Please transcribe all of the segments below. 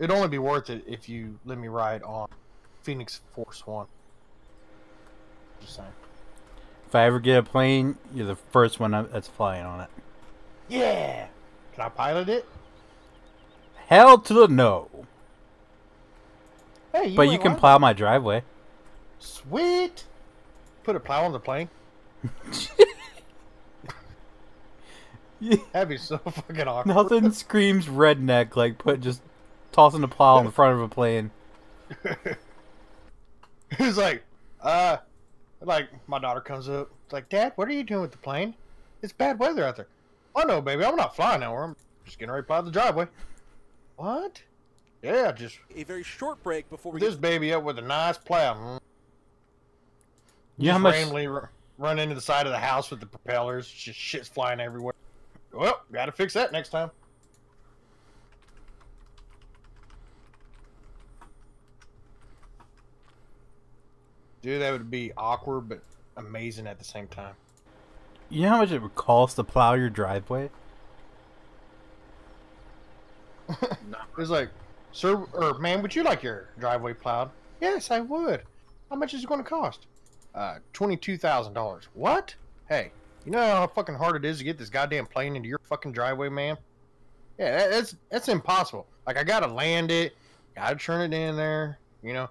it'd only be worth it if you let me ride on Phoenix Force One. Just saying. If I ever get a plane, you're the first one that's flying on it. Yeah. Can I pilot it? Hell to the no. Hey, But you can plow my driveway. Sweet. Put a plow on the plane. That'd be so fucking awkward. Nothing screams redneck like just tossing a plow on the front of a plane. He's like my daughter comes up. It's like, Dad, what are you doing with the plane? It's bad weather out there. Oh no, baby, I'm not flying nowhere. I'm just getting ready to plow the driveway. What? Yeah, just a very short break before we this baby up with a nice plow. You know how much randomly run into the side of the house with the propellers. Just shit's flying everywhere. Well, gotta fix that next time. Dude, that would be awkward, but amazing at the same time. You know how much it would cost to plow your driveway? It's like, sir, or man, would you like your driveway plowed? Yes, I would. How much is it going to cost? $22,000. What? Hey, you know how fucking hard it is to get this goddamn plane into your fucking driveway, man? Yeah, that's impossible. Like, I gotta land it, gotta turn it in there, you know,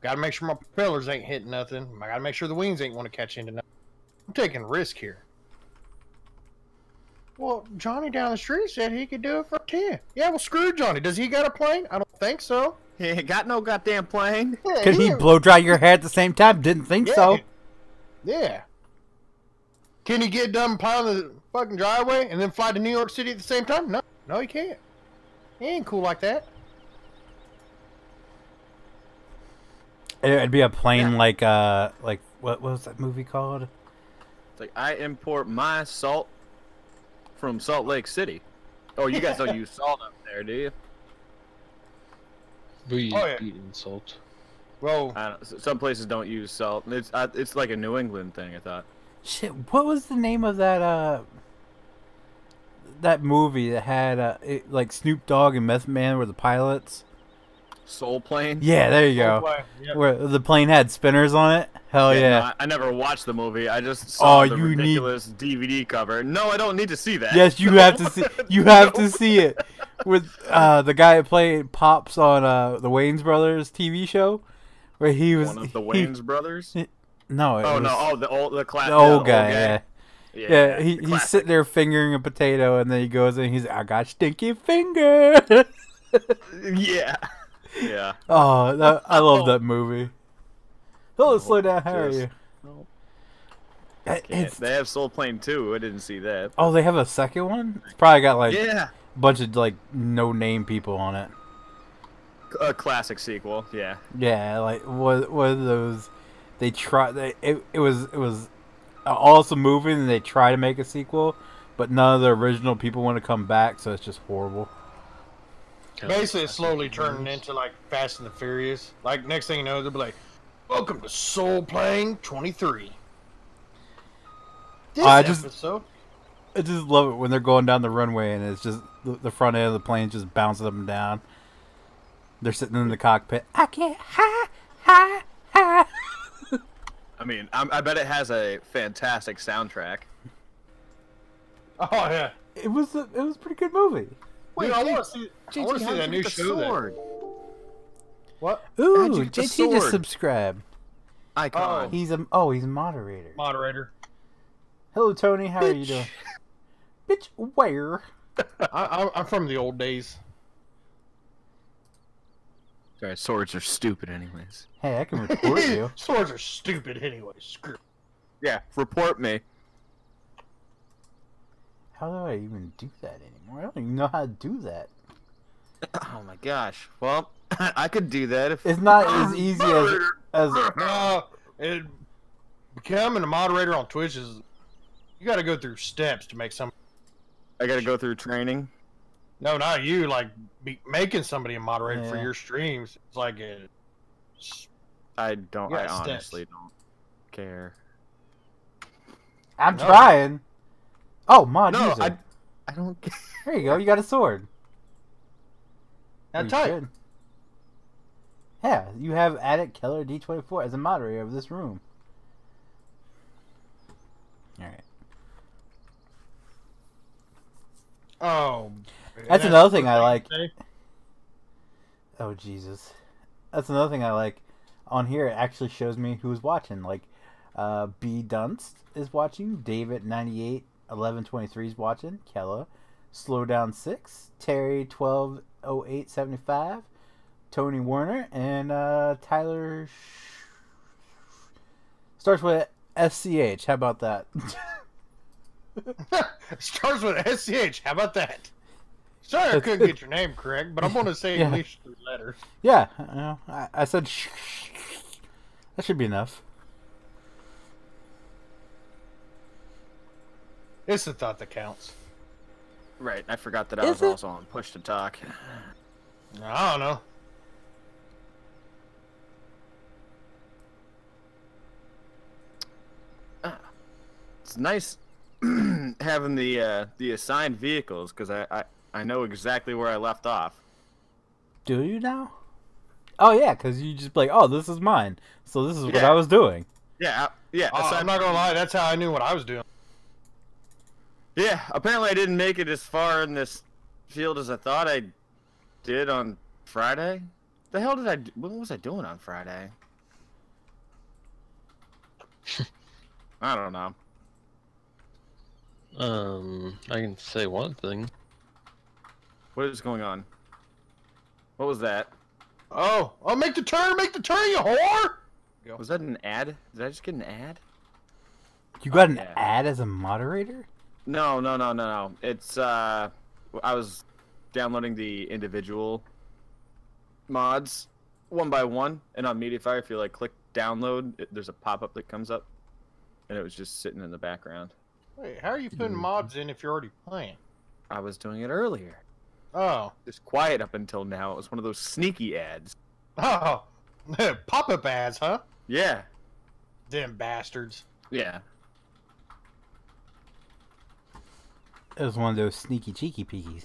gotta make sure my propellers ain't hitting nothing. I gotta make sure the wings ain't want to catch into nothing. I'm taking a risk here. Well, Johnny down the street said he could do it for 10. Yeah, well, screw Johnny. Does he got a plane? I don't think so. He ain't got no goddamn plane. Yeah, Could he blow dry your hair at the same time? Didn't think so. Yeah. Can he get done plowing the fucking driveway and then fly to New York City at the same time? No. No, he can't. He ain't cool like that. It'd be a plane like what was that movie called? It's like, I import my salt from Salt Lake City. Oh, you guys don't use salt up there, do you? We eat salt. Well, some places don't use salt. It's like a New England thing, I thought. Shit, what was the name of that that movie that had like Snoop Dogg and Meth Man were the pilots? Soul Plane? Yeah, there you go. Yep. Where the plane had spinners on it. Hell yeah. No, I never watched the movie. I just saw the you ridiculous DVD cover. No, I don't need to see that. Yes, you have to see. You have to see it with the guy that played Pops on the Wayans Brothers TV show, where he was one of the Wayans brothers. No. The old guy. Yeah. Yeah, he's sitting there fingering a potato, and then he goes and he's, I got stinky finger. Yeah. Yeah. Oh, I love that movie. Hello, slow down. How are you? They have Soul Plane 2. I didn't see that. Oh, they have a second one? It's probably got like a bunch of like no-name people on it. A classic sequel. Yeah. Yeah, like what are those? They try. It was an awesome movie, and they try to make a sequel, but none of the original people want to come back, so it's just horrible. basically it's slowly turning into like Fast and the Furious. Like next thing you know, they'll be like, "Welcome to Soul Plane 23." I just love it when they're going down the runway and it's just the front end of the plane just bouncing up and down. They're sitting in the cockpit. I can't ha. I mean, I bet it has a fantastic soundtrack. Oh yeah, it was a pretty good movie. Wait, dude, I want to see that new show. Sword. What? Ooh, JT just subscribed. Icon. He's a moderator. Moderator. Hello, Tony. How are you doing? Bitch, where? I'm from the old days. Sorry, swords are stupid anyways. Hey, I can report you. Swords are stupid anyways. Screw. Yeah, report me. How do I even do that anymore? I don't even know how to do that. Oh my gosh. Well, I could do that if it's not as easy as no. Becoming a moderator on Twitch is you got to go through steps to make some. I got to go through training. No, not you. Like making somebody a moderator for your streams. It's like I honestly don't care. I'm trying. Oh, mod user. I don't care. There you go. You got a sword. Now type. Yeah, you have added Keller D24 as a moderator of this room. Alright. Oh. That's another thing I like. Oh, Jesus. That's another thing I like. On here, it actually shows me who's watching. Like, B. Dunst is watching. David 981123 is watching. Kella. Slowdown 6. Terry 120875. Tony Warner. And Tyler... Starts with SCH. How about that? Starts with SCH. How about that? Sorry I couldn't get your name correct, but I'm going to say at least 3 letters. Yeah, I said that should be enough. It's the thought that counts. Right, I forgot that I was also on push to talk. I don't know. It's nice having the assigned vehicles because I know exactly where I left off. Do you now? Oh yeah, because you just be like, oh, this is mine. So this is what I was doing. Yeah, yeah. I'm not gonna lie, that's how I knew what I was doing. Yeah, apparently I didn't make it as far in this field as I thought I did on Friday. The hell did I? What was I doing on Friday? I don't know. I can say one thing. What is going on? What was that? Oh, make the turn, you whore! Was that an ad? Did I just get an ad? You got an ad as a moderator? No. It's I was downloading the individual mods one by one, and on MediaFire, if you like click download, there's a pop-up that comes up, and it was just sitting in the background. Wait, how are you putting mods in if you're already playing? I was doing it earlier. Oh. Just quiet up until now. It was one of those sneaky ads. Oh. Pop-up ads, huh? Yeah. Them bastards. Yeah. It was one of those sneaky cheeky peekies.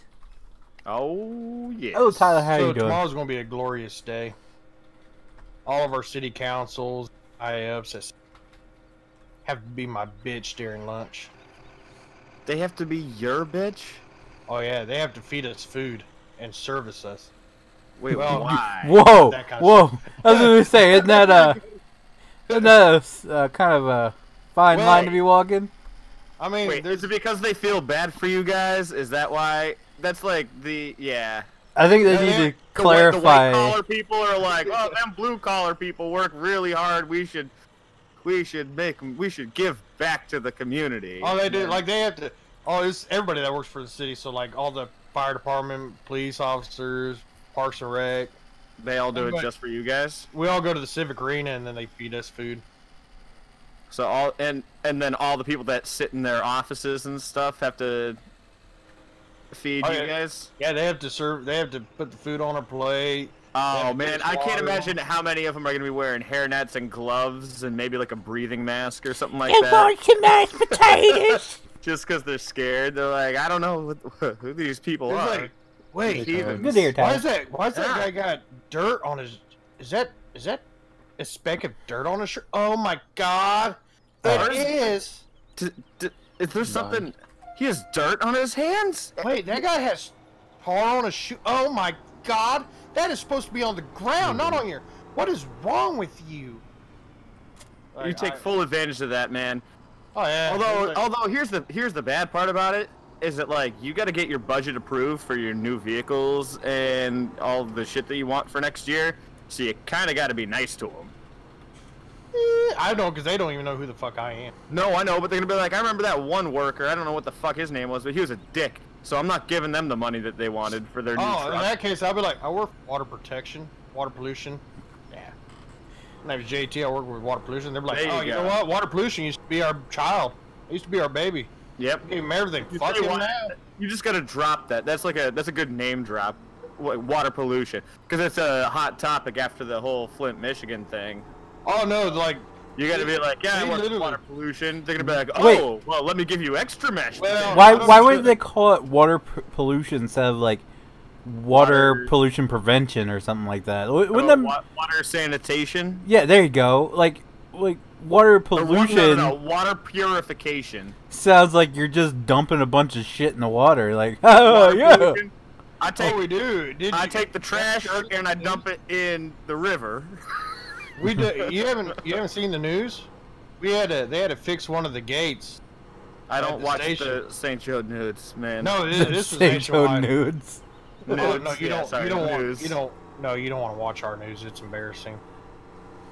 Oh, yeah. Oh, Tyler, how so you doing? Tomorrow's going to be a glorious day. All of our city councils, IFs, have to be my bitch during lunch. They have to be your bitch? Oh yeah, they have to feed us food and service us. Wait, why? Whoa, whoa! I was gonna say, isn't that a kind of a fine line to be walking? I mean, wait, is it because they feel bad for you guys? Is that why? That's like I think they need to clarify. The white collar people are like, oh, them blue collar people work really hard. We should give back to the community. Oh, they do. Like they have to. Oh, it's everybody that works for the city. So like all the fire department, police officers, Parks and Rec. They all do it just for you guys. We all go to the civic arena and then they feed us food. So all and then all the people that sit in their offices and stuff have to feed you guys. Yeah, they have to serve. They have to put the food on a plate. Oh man, I can't imagine how many of them are gonna be wearing hairnets and gloves and maybe like a breathing mask or something like that. Want some mashed potatoes? Just because they're scared, they're like, I don't know who these people are. Like, wait, good to hear, Tyler. Why is that guy got dirt on his? Is that a speck of dirt on his shirt? Oh my God, that is. Is there something? He has dirt on his hands. Wait, that guy has tar on his shoe. Oh my God, that is supposed to be on the ground, not on your. What is wrong with you? You take full advantage of that, man. Oh yeah. Although here's the bad part about it is that like you got to get your budget approved for your new vehicles and all the shit that you want for next year. So you kind of got to be nice to them. I don't, because they don't even know who the fuck I am. No, I know, but they're gonna be like, I remember that one worker. I don't know what the fuck his name was, but he was a dick. So I'm not giving them the money that they wanted for their new truck. In that case, I'd be like, I work for water protection, water pollution. Yeah. My name is JT. I work with water pollution. They're like, you know what? Water pollution used to be our child. It used to be our baby. Yep. Gave him everything. Fuck him now. You just gotta drop that. That's a good name drop. Water pollution, because it's a hot topic after the whole Flint, Michigan thing. Oh no, like you gotta be like, yeah, I work with water pollution. They're gonna be like, oh, well, let me give you extra mesh. Well, why wouldn't they call it water pollution instead of like water pollution prevention or something like that. Wouldn't them... water sanitation? Yeah, there you go. Like water pollution. No, water purification. Sounds like you're just dumping a bunch of shit in the water. Like, oh yeah. Pollution. I take the trash and I dump it in the river. You haven't seen the news? They had to fix one of the gates. I don't watch the St. Joe nudes, man. No, this is St. Joe nudes. No, you don't want to watch our news. It's embarrassing.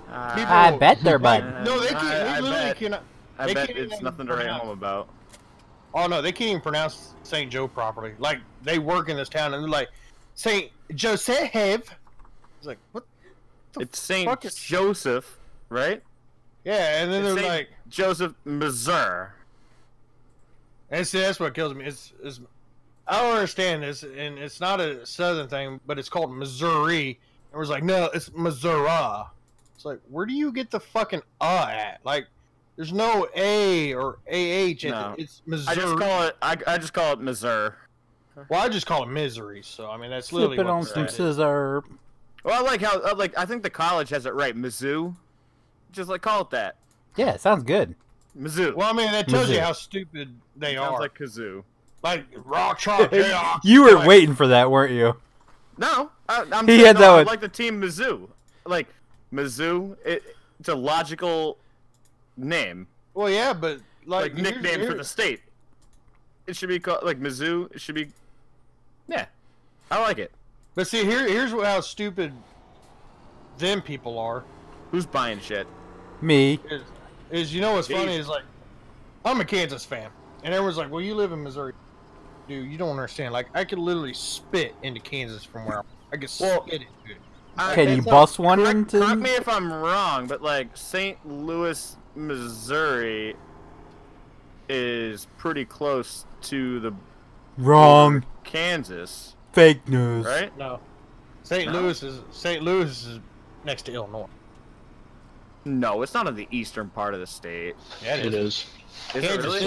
I bet they're bad. No, they can't. I bet it's nothing to write home about. Oh no, they can't even pronounce St. Joe properly. Like they work in this town and they're like St. Joseph. It's like what? It's St. Joseph, right? Yeah, and then they're like Joseph, Missouri. And see, that's what kills me. I don't understand this, and it's not a southern thing, but it's called Missouri. And we're like, no, it's Missouri. It's like, where do you get the fucking at? Like, there's no A or AH. No. It's Missouri. I just call it Missouri. Well, I just call it misery. So I mean, that's literally Flip it on some scissor. Well, I like how I think the college has it right. Mizzou. Just call it that. Yeah, it sounds good. Mizzou. Well, I mean, that tells you how stupid they are. Sounds like kazoo. Like rock chalk chaos. You were waiting for that, weren't you? No, I'm he had that I one. like the team Mizzou. Like Mizzou, it's a logical name. Well, yeah, but like nickname for the state. It should be called like Mizzou. It should be. Yeah, I like it. But see, here's how stupid them people are. Who's buying shit? Me. Is you know what's funny is like, I'm a Kansas fan, and everyone's like, well, you live in Missouri. Dude, you don't understand. Like, I could literally spit into Kansas from where I could spit into it. Can you bust one into? Correct me if I'm wrong, but like St. Louis, Missouri is pretty close to the wrong Kansas. Fake news. Right? No. St. Louis is next to Illinois. No, it's not in the eastern part of the state. Yeah, it is. Is it really?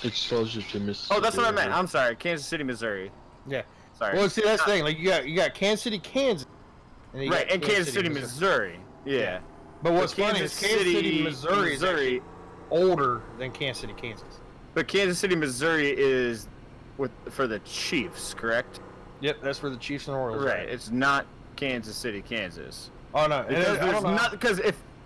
It's closer to Mississippi. Oh, that's what I meant. I'm sorry. Kansas City, Missouri. Yeah. Sorry. Well, see, that's the thing. Like, you got Kansas City, Kansas. Right, and Kansas City, Missouri. Yeah. But what's funny is Kansas City, Missouri is older than Kansas City, Kansas. But Kansas City, Missouri is for the Chiefs, correct? Yep, that's where the Chiefs and Orioles are. Right. It's not Kansas City, Kansas. Oh no, Because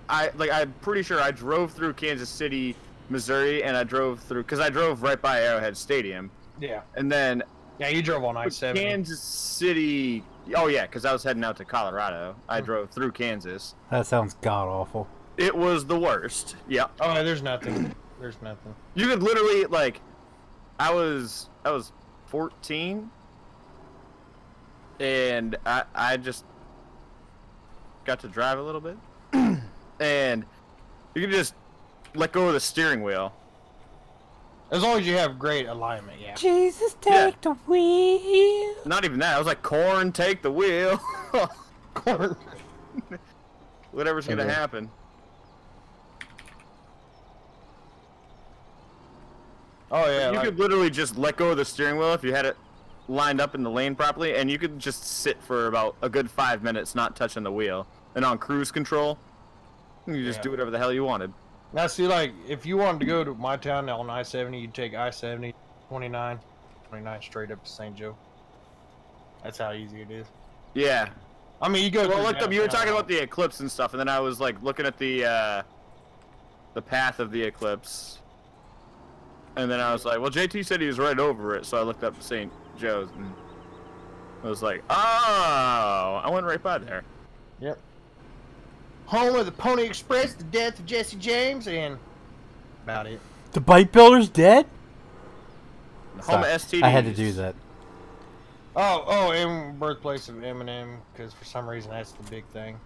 I'm pretty sure I drove through Kansas City, Missouri, and I drove right by Arrowhead Stadium. Yeah. And then. Yeah, you drove on I-70. Kansas City. Oh yeah, because I was heading out to Colorado. I drove through Kansas. That sounds god awful. It was the worst. Yeah. Oh, there's nothing. There's nothing. You could literally like. I was 14, and I just got to drive a little bit, and you can just let go of the steering wheel. As long as you have great alignment, yeah. Jesus, take the wheel. Not even that. I was like, corn, take the wheel. Corn. Whatever's gonna happen. Oh yeah. You could literally just let go of the steering wheel if you had it lined up in the lane properly, and you could just sit for about a good 5 minutes not touching the wheel. And on cruise control, you just do whatever the hell you wanted. Now see, like, if you wanted to go to my town on I-70, you'd take I-70, 29 straight up to St. Joe. That's how easy it is. Yeah. I mean, you go. Well, look, you were talking about the eclipse and stuff, and then I was like looking at the path of the eclipse, and then I was like, well, JT said he was right over it, so I looked up St. Joe's, and I was like, oh, I went right by there. Yep. Home of the Pony Express, the death of Jesse James, and about it. The bike builder's dead? Home of STDs. I had to do that. Oh, and birthplace of Eminem, because for some reason that's the big thing.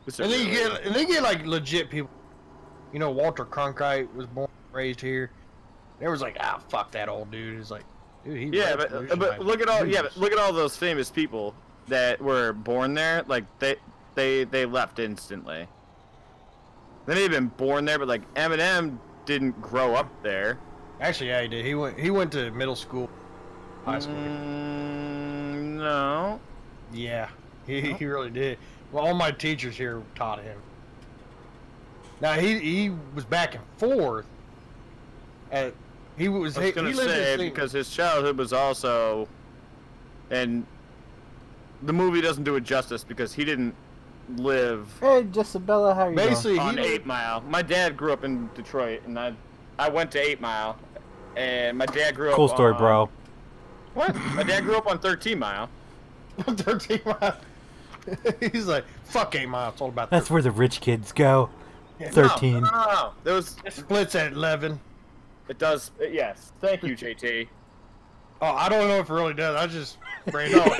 And then you get like legit people. You know, Walter Cronkite was born and raised here. There was like, fuck that old dude. He's like, dude, he. Yeah, but look at all those famous people that were born there. Like they left instantly. They may have been born there, but like Eminem didn't grow up there. Actually, yeah, he did. He went to middle school high school. No. Yeah, he really did. Well, all my teachers here taught him. Now he was back and forth. He was. I was gonna say because his childhood was also, and the movie doesn't do it justice because he didn't live. Hey, Jessabella, how you Basically, doing? On 8 Mile. My dad grew up in Detroit, and I went to 8 Mile, and my dad grew up. Cool story, on, bro. What? My dad grew up on 13 Mile. 13 miles. He's like, fuck 8 miles. It's all about. That's where the rich kids go. Yeah, 13. No. There was. It splits at 11. It does. Yes. Thank you, JT. Oh, I don't know if it really does. I just brain out.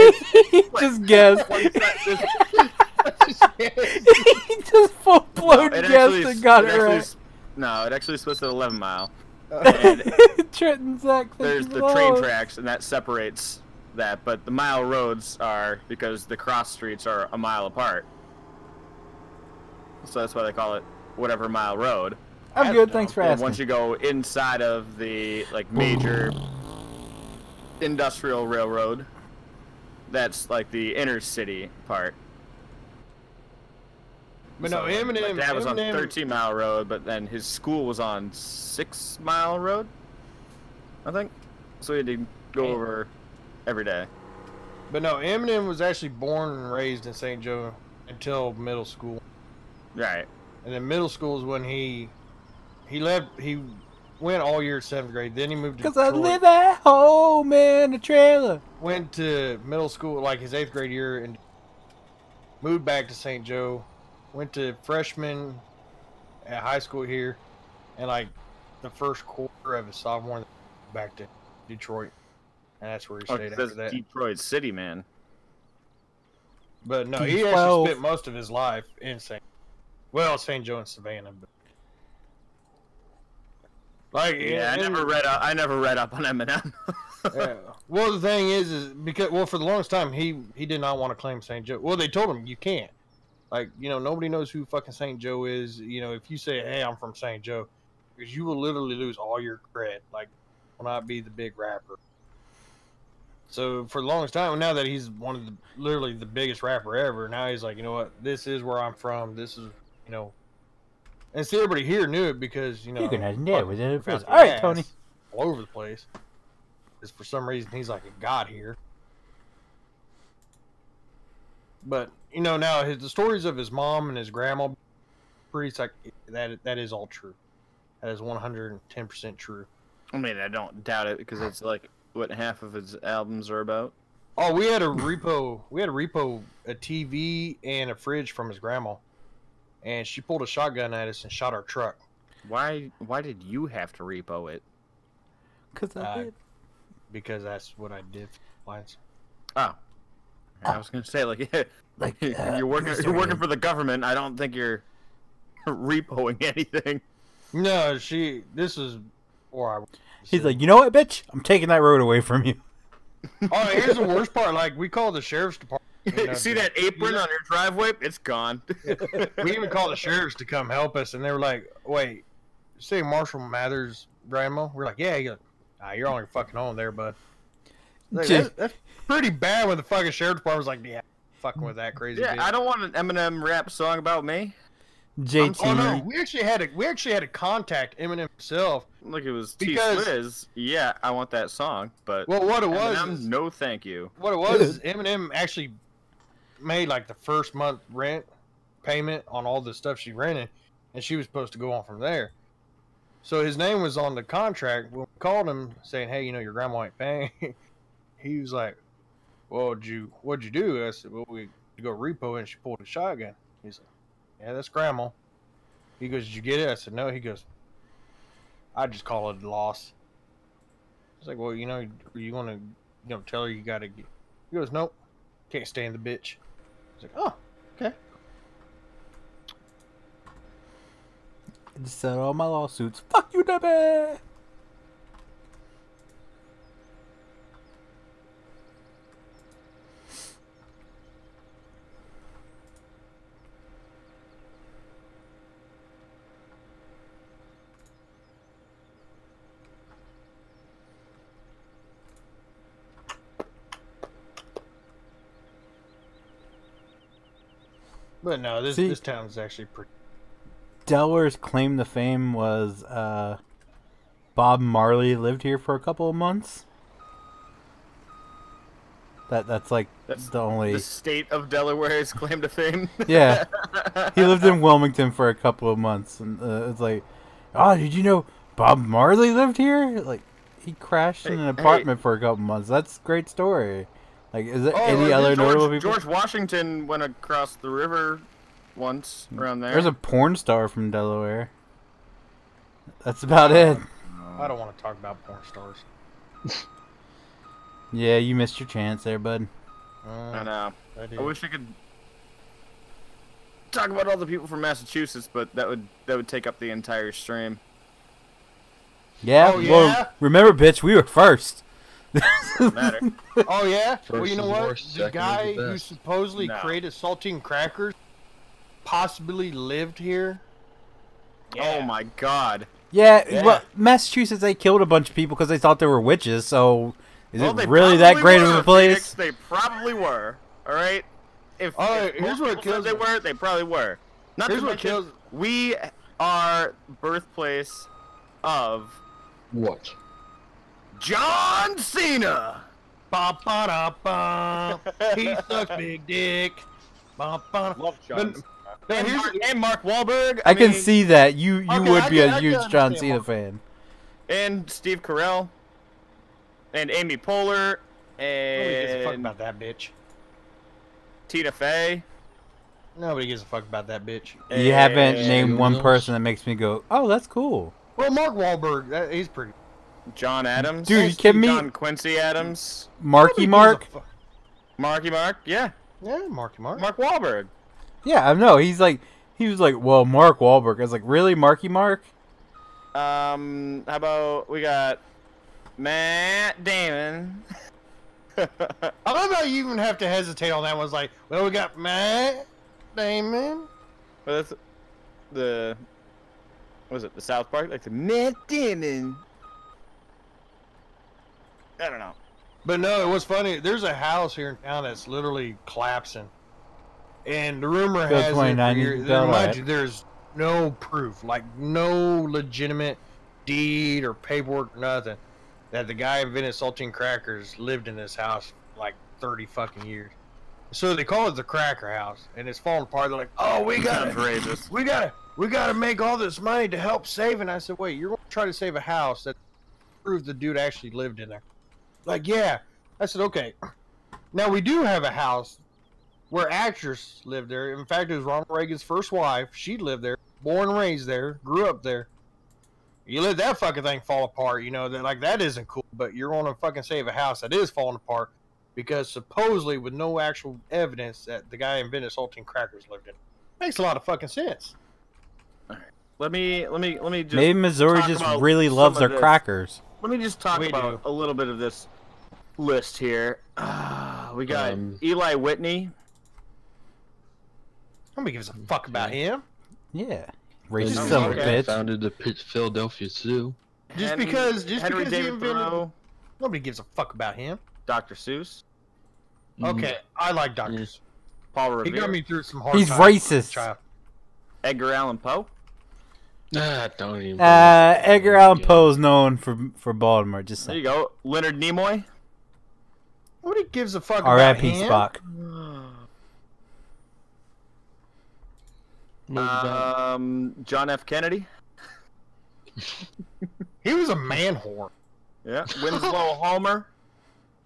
Just guessed. He just full blown guessed and got it right. No, it actually splits at 11 Mile. Trenton, Zach, There's the train tracks, and that separates that, but the mile roads are because the cross streets are a mile apart. So that's why they call it whatever mile road. I'm good, thanks for And asking. once you go inside of the like major industrial railroad, that's like the inner city part. But no, Eminem. My dad was on Eminem, 13 Mile Road, but then his school was on 6 Mile Road, I think. So he had to go over every day. But no, Eminem was actually born and raised in St. Joe until middle school. Right. And then middle school is when he left. He went all year 7th grade. Then he moved to Because Detroit. I live at home in a trailer. Went to middle school, like his 8th grade year, and moved back to St. Joe. Went to freshman at high school here, and like the first quarter of his sophomore, back to Detroit, and that's where he stayed after that. Detroit City, man. But no, he D12. actually spent most of his life in St. Joe and Savannah. But like, Yeah, I never read up on Eminem. yeah. Well, the thing is because for the longest time he did not want to claim St. Joe. Well, they told him you can't. Like, nobody knows who fucking St. Joe is. If you say, hey, I'm from St. Joe, because you will literally lose all your cred. Like, will not be the big rapper. So, for the longest time, now that he's literally the biggest rapper ever, now he's like, you know what, this is where I'm from. This is, and see, everybody here knew it because, You can have it within a found first. All right, gas Tony. all over the place. Because for some reason, he's like a god here. But now the stories of his mom and his grandma, pretty like that is all true. That is 110% true. I mean, I don't doubt it because it's like what half of his albums are about. Oh, we had a repo a TV and a fridge from his grandma, and she pulled a shotgun at us and shot our truck. Why did you have to repo it? Because that's what I did for clients. Oh. I was gonna say you're working for the government. I don't think you're repoing anything. No, this is before I. He's like, you know what, bitch? I'm taking that road away from you. Oh, here's the worst part. Like, we call the sheriff's department. See that apron on your driveway? It's gone. We even called the sheriffs to come help us, and they were like, "Wait, say Marshall Mathers' grandma?" We're like, "Yeah." You're you're on your fucking own there, bud. Like, that's pretty bad when the fucking sheriff's department's like, "Yeah, fucking with that crazy." Yeah, bitch. I don't want an Eminem rap song about me. JT. Oh no, we actually had to contact Eminem himself. Like it was Because- T-Swizz. Yeah, I want that song, but Well, what it was, Eminem, is, no thank you. what it was, is Eminem actually made like the first month rent payment on all the stuff she rented, and she was supposed to go on from there. So his name was on the contract. When we called him saying, "Hey, your grandma ain't paying," he was like, "Well, what'd you do?" I said, "Well, we go repo," and she pulled a shotgun. He's like, "Yeah, that's grandma." He goes, "Did you get it?" I said, "No." He goes, "I just call it a loss." I was like, "Well, are you going to, tell her you got to get?" He goes, "Nope, can't stand the bitch." I was like, "Oh, okay." I just settled all my lawsuits. Fuck you, Debbie! But no, this town is actually pretty. Delaware's claim to fame was Bob Marley lived here for a couple of months. That's the only... The state of Delaware's claim to fame? Yeah. He lived in Wilmington for a couple of months. And it's like, oh, did you know Bob Marley lived here? Like, he crashed in an apartment for a couple months. That's a great story. Like, is there any other notable people? George Washington went across the river once around there. There's a porn star from Delaware. That's about it. I don't want to talk about porn stars. Yeah, you missed your chance there, bud. I know. I wish I could talk about all the people from Massachusetts, but that would take up the entire stream. Yeah. Oh, yeah? Well, remember, bitch, we were first. Doesn't matter. Oh yeah. First Well, you know is what? worst, The second guy is the who best. supposedly No. created saltine crackers possibly lived here. Oh my god. Yeah, well, Massachusetts, they killed a bunch of people because they thought they were witches, so is Well, it they really that probably great were, of a place? Phoenix. They probably were. All right. If Here's most what people kills said they it. were, they probably were. Not Here's to what mention, kills- we are birthplace of What? John Cena. Ba ba da ba. He sucks big dick. Ba ba. Love John Now, And, here's Mark Wahlberg. I can mean, see that. You Okay, would I be can- a I huge can John understand Cena Mark. fan. and Steve Carell. And Amy Poehler. Nobody gives a fuck And about that bitch. Tina Fey. Nobody gives a fuck about that bitch. You haven't and named one else? person that makes me go, oh, that's cool. Well, Mark Wahlberg, he's pretty. John Adams. Dude, you kidding me? John Quincy Adams. Marky Nobody Mark? gives a fuck. Marky Mark. Yeah. Yeah, Marky Mark. Mark Wahlberg. Yeah, I know. He was like, well, Mark Wahlberg. I was like, really, Marky Mark? How about we got Matt Damon. I love how you even have to hesitate on that one. It's like, well, we got Matt Damon. Well, that's the what was it? The South Park, like the Matt Damon. I don't know. But no, it was funny. There's a house here in town that's literally collapsing. And the rumor Bill has it, 29 for you years- can tell mind that. you, there's no proof, like no legitimate deed or paperwork, nothing, that the guy who invented saltine crackers lived in this house for like 30 fucking years. So they call it the Cracker House, and it's falling apart. They're like, "Oh, we gotta make all this money to help save." And I said, "Wait, you're going to try to save a house that proves the dude actually lived in there?" Like, yeah. I said, "Okay." Now we do have a house where actors lived there. In fact, it was Ronald Reagan's first wife. She lived there, born and raised there, grew up there. You let that fucking thing fall apart, you know, that isn't cool. But you're going to fucking save a house that is falling apart because supposedly with no actual evidence that the guy who invented saltine crackers lived in it. Makes a lot of fucking sense. Let me just Maybe Missouri talk just about really some loves of their this. crackers. Let me just talk We about a little bit of this list here. We got Eli Whitney. Nobody gives a fuck about him. Yeah. Racist And son of a okay. bitch. Founded the Philadelphia Zoo. Just because he Henry David invented Thoreau, nobody gives a fuck about him. Dr. Seuss, Okay, I like doctors. Paul He Revere, got me through some hard He's times as a racist. child. Edgar Allan Poe. Don't even. Edgar Allan Poe is known for Baltimore. Just There you saying. go. Leonard Nimoy. Nobody gives a fuck about R.I.P. him. Spock. John F. Kennedy. He was a man whore. Yeah. Winslow Homer.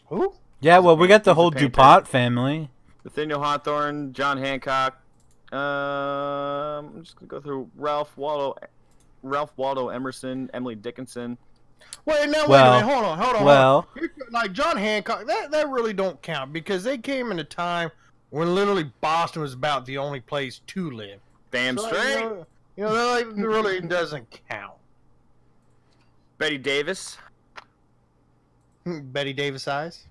Who? Yeah, well, we got the He's a whole painter. DuPont family. Nathaniel Hawthorne. John Hancock. I'm just gonna go through Ralph Waldo Emerson, Emily Dickinson. Wait, no, Well, wait a minute. Hold on. well- Like John Hancock, that really don't count because they came in a time when literally Boston was about the only place to live. Damn So, straight. You know, that like, really doesn't count. Betty Davis. Betty Davis eyes.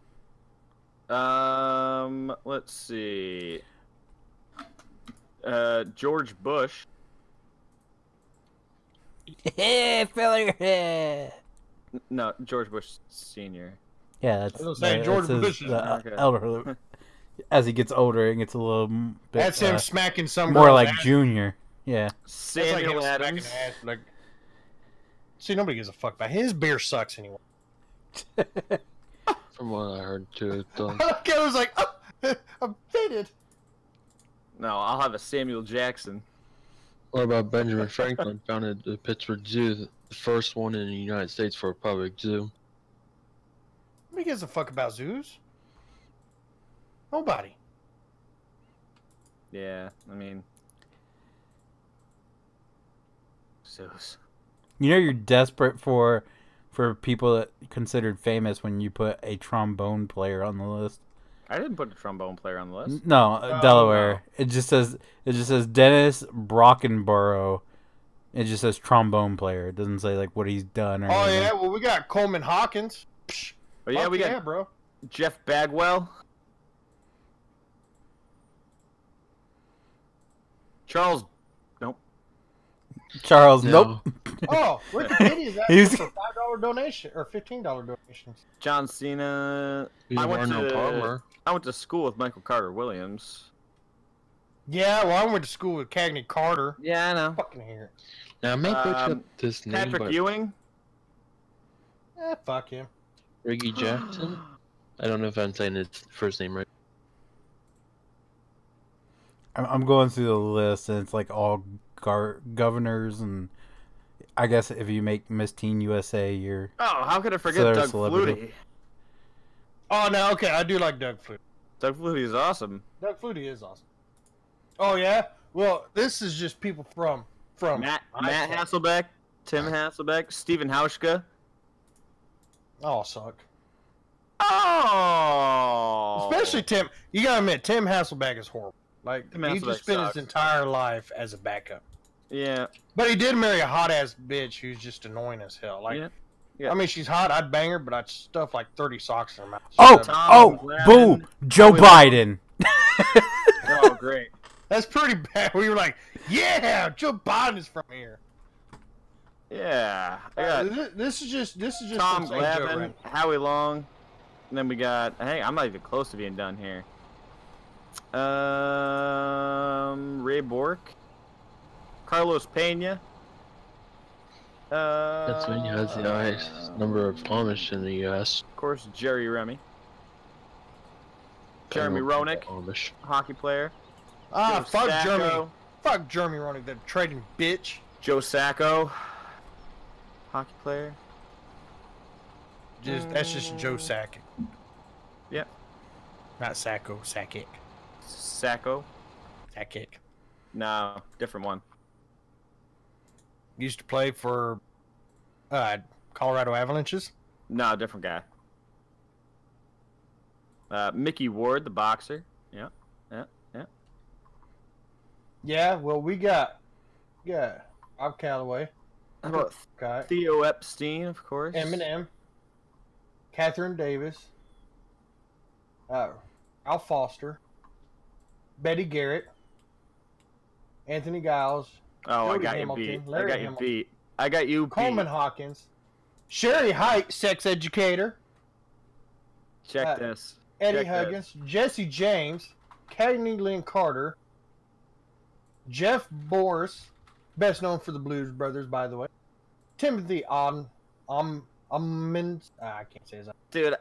Let's see. George Bush. Hey, filler. No, George Bush Senior. Yeah, that's I was saying that- George that's Bush his, is- the okay. elder. As he gets older, it gets a little bit. That's him smacking some more girl's like ass. Junior. Yeah. That's like him Samuel smacking Adams. ass, like, see, nobody gives a fuck about his beer sucks anyway. From what I heard too, though. I was like, oh, I'm faded. No, I'll have a Samuel Jackson. What about Benjamin Franklin founded the Pittsburgh Zoo, the first one in the United States for a public zoo? Nobody gives a fuck about zoos. Nobody. Yeah, I mean, zoos. You know you're desperate for people that considered famous when you put a trombone player on the list. I didn't put a trombone player on the list. No, Oh, Delaware. no. It just says Dennis Brockenborough. It just says trombone player. It doesn't say like what he's done or Oh anything. yeah, well we got Coleman Hawkins. Psh, But yeah, fuck we got bro. Jeff Bagwell. Charles. Nope. Charles, No. nope. Oh, Wikipedia's He's- asking for $5 donation or $15 donations. John Cena. He's Arnold Palmer. I went to school with Michael Carter Williams. Yeah, well I went to school with Cagney Carter. Yeah, I know. Fucking here. Now I may butcher up this name, Patrick but Ewing. Fuck him. Riggy Jackson. I don't know if I'm saying his first name right. I'm going through the list and it's like all governors and I guess if you make Miss Teen USA, you're Oh, how could I forget So they're Doug celebrity. Flutie? Oh no, okay, I do like Doug Flutie. Doug Flutie is awesome. Doug Flutie is awesome. Oh yeah? Well, this is just people from Matt Iceland. Hasselbeck, Tim Hasselbeck, Steven Hauschka. Oh, suck. Oh, Especially Tim. You gotta admit, Tim Hasselbeck is horrible. Like, Tim he Hasselbeck just spent sucks. his entire life as a backup. Yeah, But he did marry a hot ass bitch who's just annoying as hell. Like, Yeah. Yeah. I mean, she's hot. I'd bang her, but I'd stuff like 30 socks in her mouth. Oh, She's Tom Glavine. boom, Joe Howie Biden. oh great. That's pretty bad. We were like, yeah, Joe Biden is from here. Yeah, I got This is just Tom some St. Joe Glavine, right? Howie Long, and then we got. Hey, I'm not even close to being done here. Ray Bork, Carlos Pena. Pennsylvania has the highest number of Amish in the U.S. Of course, Jerry Remy, Jeremy Roenick, Amish. hockey player. Ah, Joe fuck Sacco. Jeremy. Fuck Jeremy Roenick, that trading bitch. Joe Sacco, hockey player. That's just Joe Sakic. Yep. Not Sacco, Sakic. Sacco. Sakic. No, different one. Used to play for Colorado Avalanches. No, different guy. Mickey Ward, the boxer. Yeah. Yeah, well, we got Rob Calloway, How about guy, Theo Epstein, of course. Eminem, Catherine Davis, Al Foster, Betty Garrett, Anthony Giles, Oh, I Jody got Hamilton, you beat. Larry I got Hamilton. you beat. I got you Coleman beat. Hawkins, Sherry Height, sex educator, Check this. Eddie Check this. Huggins, Jesse James, Cagney Lynn Carter, Jeff Boris, best known for the Blues Brothers, by the way, Timothy I can't say his name. Dude,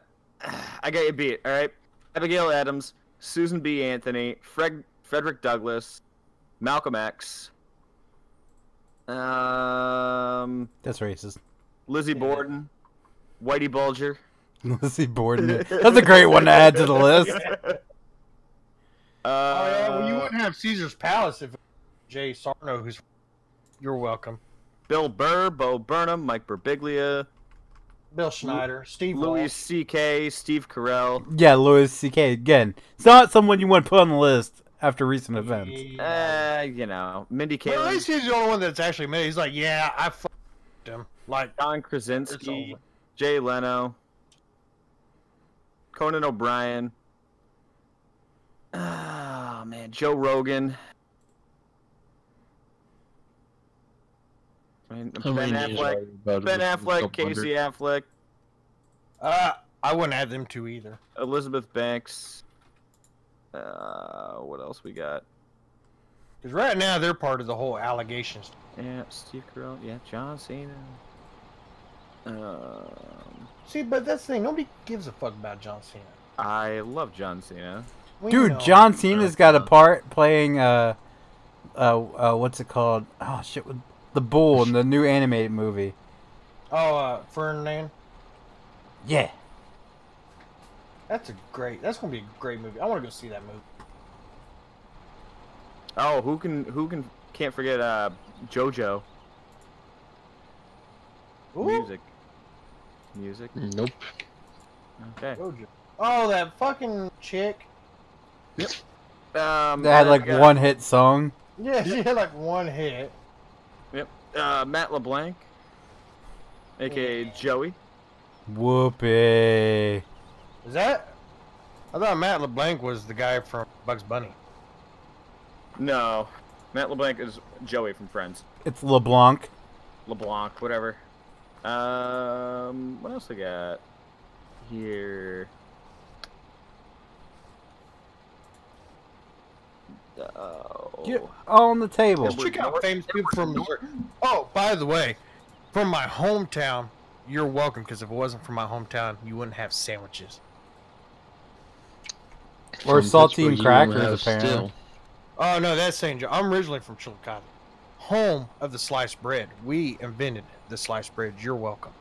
I got you beat, alright? Abigail Adams, Susan B. Anthony, Frederick Douglass, Malcolm X, That's racist. Lizzie Yeah. Borden, Whitey Bulger. Lizzie Borden. That's a great one to add to the list. Oh yeah, well you wouldn't have Caesar's Palace if it was Jay Sarno, who's. You're welcome. Bill Burr, Bo Burnham, Mike Birbiglia, Bill Schneider, Steve Louis Walsh. C.K., Steve Carell. Yeah, Louis C.K. Again, it's not someone you want to put on the list after recent events. You know, Mindy Well, at Kaling, least he's the only one that's actually made. He's like, yeah, I fucked him. Like, John It's Krasinski, over. Jay Leno, Conan O'Brien. Oh man, Joe Rogan. I mean, How Ben many names Affleck, are about Ben a Affleck, couple Casey hundred? Affleck, I wouldn't have them two either. Elizabeth Banks. What else we got? Because right now they're part of the whole allegations. Yeah, Steve Carell. Yeah, John Cena. See, but that's the thing. Nobody gives a fuck about John Cena. I love John Cena. Dude, John Cena's got a part playing what's it called? Oh shit, with the bull in the new animated movie. Oh, Ferdinand. Yeah. That's gonna be a great movie. I want to go see that movie. Oh, who can't forget JoJo. Ooh. Music. Nope. Okay. JoJo. Oh, that fucking chick. Yep. They had like one hit song. Yeah, she had like one hit. Yep. Matt LeBlanc, aka Joey. Whoopee. Is that? I thought Matt LeBlanc was the guy from Bugs Bunny. No, Matt LeBlanc is Joey from Friends. It's LeBlanc. LeBlanc, whatever. What else I got here? Get on the table. Let's check out famous people from Missouri. Oh, by the way, from my hometown, you're welcome, because if it wasn't from my hometown, you wouldn't have sandwiches. Or From saltine Pittsburgh, you crackers, won't have apparently. steel. Oh, no, that's St. Joe. I'm originally from Chillicothe. Home of the sliced bread. We invented the sliced bread. You're welcome.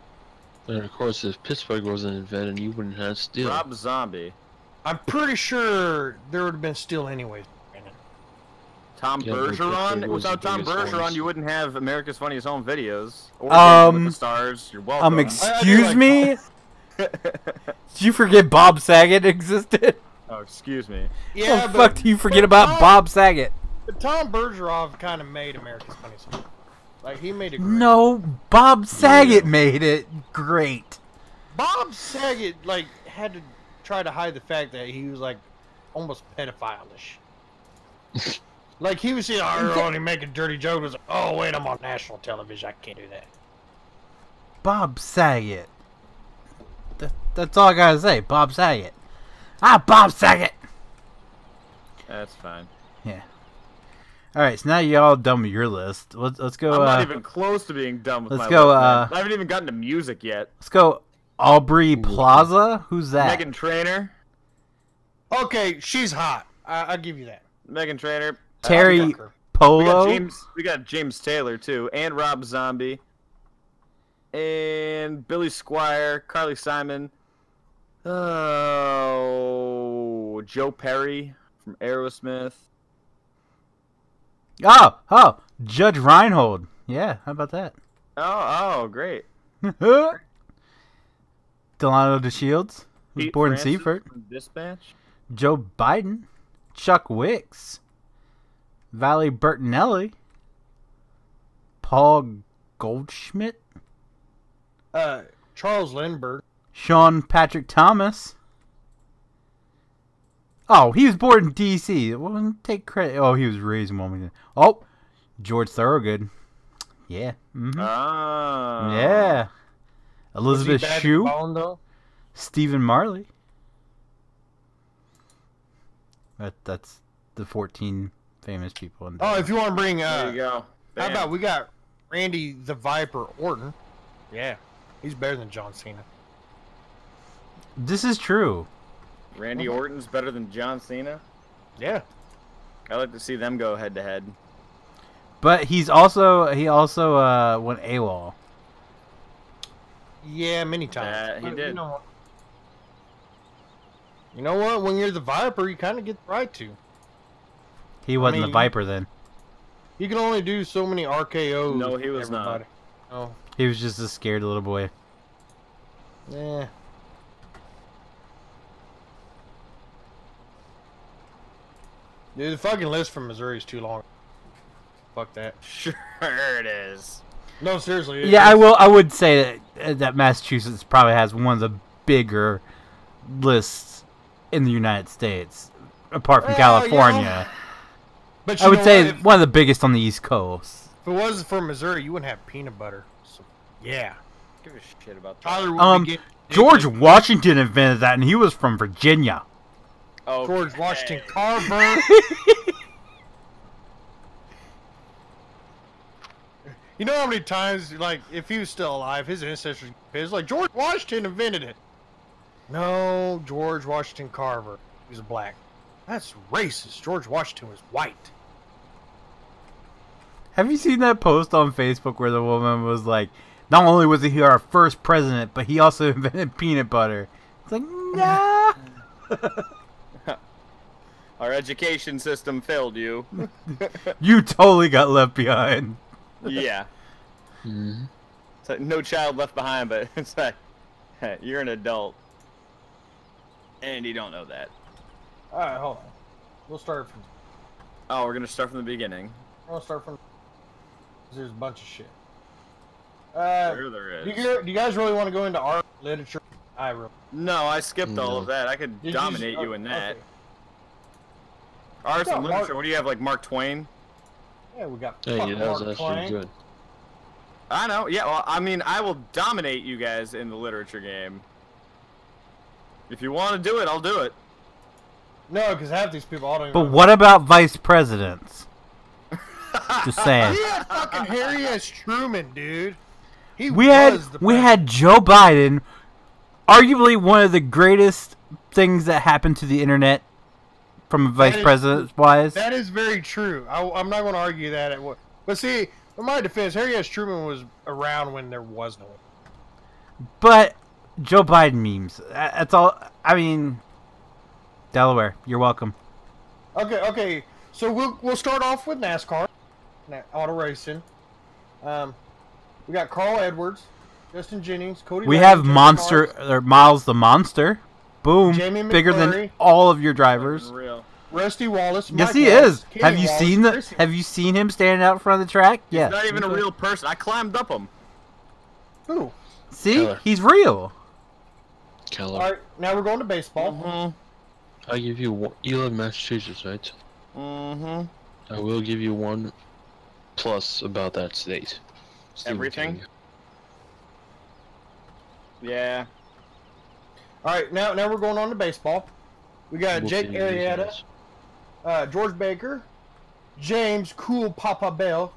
And of course, if Pittsburgh wasn't invented, you wouldn't have steel. Rob Zombie. I'm pretty sure there would have been steel anyways. Tom Yeah, but Pittsburgh Bergeron. was Without the Tom biggest Bergeron, ones. you wouldn't have America's Funniest Home Videos. Or Dancing with the Stars. You're welcome. Excuse like me? Did you forget Bob Saget existed? Oh, excuse me. Yeah, How the fuck do you forget about Bob Saget? But Tom Bergeron kind of made America's Funniest Home. Like, he made it great. No, Bob Saget made it great. Bob Saget, like, had to try to hide the fact that he was, like, almost pedophile-ish. Like, he was seeing and he make a dirty joke. Was like, oh, wait, I'm on national television. I can't do that. Bob Saget. That's all I gotta say. Bob Saget. Ah, Bob Saget. That's fine. Yeah. All right, so now y'all done with your list. Let's go. I'm not even close to being done with let's my go, list, man. I haven't even gotten to music yet. Let's go. Aubrey Plaza. Who's that? Megan Trainor. Okay, she's hot. I'll give you that. Megan Trainor. Terry Polo. We got James Taylor too, and Rob Zombie, and Billy Squire, Carly Simon. Oh, Joe Perry from Aerosmith. Oh, Judge Reinhold. Yeah, how about that? Oh, great. Delano DeShields, who's Pete born Francis in Seaford. from Dispatch. Joe Biden. Chuck Wicks. Valerie Bertinelli. Paul Goldschmidt. Charles Lindbergh. Sean Patrick Thomas. Oh, he was born in D.C. Well, take credit. Oh, he was raised in Wilmington. Oh, George Thorogood. Yeah. Mm-hmm. Ah. Yeah. Elizabeth Was he bad Shue. bone, though? Stephen Marley. That's the 14 famous people. In Oh, if you want to bring... There you go. how Bam. about we got Randy the Viper Orton? Yeah, he's better than John Cena. This is true. Randy Orton's better than John Cena? Yeah. I like to see them go head to head. But he also went AWOL. Yeah, many times. He But did. You know what? When you're the Viper, you kind of get the right to. He wasn't mean, the Viper then. You can only do so many RKOs. No, he was not. Oh, He was just a scared little boy. yeah. Dude, the fucking list from Missouri is too long. Fuck that. Sure it is. No, seriously. Yeah, I would say that Massachusetts probably has one of the bigger lists in the United States, apart from California. Yeah. But I would say if one of the biggest on the East Coast. it wasn't for Missouri, you wouldn't have peanut butter. So, yeah. Give a shit about that. Tyler would be getting George Washington invented that, and he was from Virginia. Oh, George Washington Carver. You know how many times, like, if he was still alive, his ancestors pissed, like, George Washington invented it. No, George Washington Carver. He was black. That's racist. George Washington was white. Have you seen that post on Facebook where the woman was like, not only was he our first president, but he also invented peanut butter? It's like, nah. Our education system failed you. You totally got left behind. Yeah. It's like no child left behind, but it's like, hey, you're an adult. And you don't know that. Alright, hold on. We'll start from... Oh, we're going to start from the beginning. We'll start from... There's a bunch of shit. Sure there is. Do you guys really want to go into art, literature? I really... No, I skipped all of that. I could dominate you in that. Okay. Arts and Yeah, literature, what do you have, like Mark Twain? Yeah, we got Hey, fucking that was Mark actually Twain. good. I know, yeah, well, I mean, I will dominate you guys in the literature game. If you want to do it, I'll do it. No, because half these people all don't even But know. what about vice presidents? Just saying. He had fucking Harry S. Truman, dude. He We was the had Joe Biden, arguably one of the greatest things that happened to the internet from a vice president wise. That is very true. I'm not going to argue that. But see, in my defense, Harry S. Truman was around when there was no one. But Joe Biden memes. That's all. I mean, Delaware, you're welcome. Okay. So we'll start off with NASCAR, auto racing. We got Carl Edwards, Justin Jennings, Cody. We Lane, have Justin Monster Marks, or Miles the Monster. Boom. Jamie Bigger than McMurray. all of your drivers. Real. Rusty Wallace. Yes, Mike he Wallace, is. Kenny Have you Wallace, seen Chrissy- Have you seen him standing out front of the track? Yeah. He's not even a real person. I climbed up him. Who? See, Keller. he's real. Keller. All right, now we're going to baseball. Mm-hmm. I give you one. You live in Massachusetts, right? Mm-hmm. I will give you one plus about that state. Stephen Everything? King. Yeah. All right, now we're going on to baseball. We got We'll Jake see you Arrieta, guys. George Baker, James Cool Papa Bell,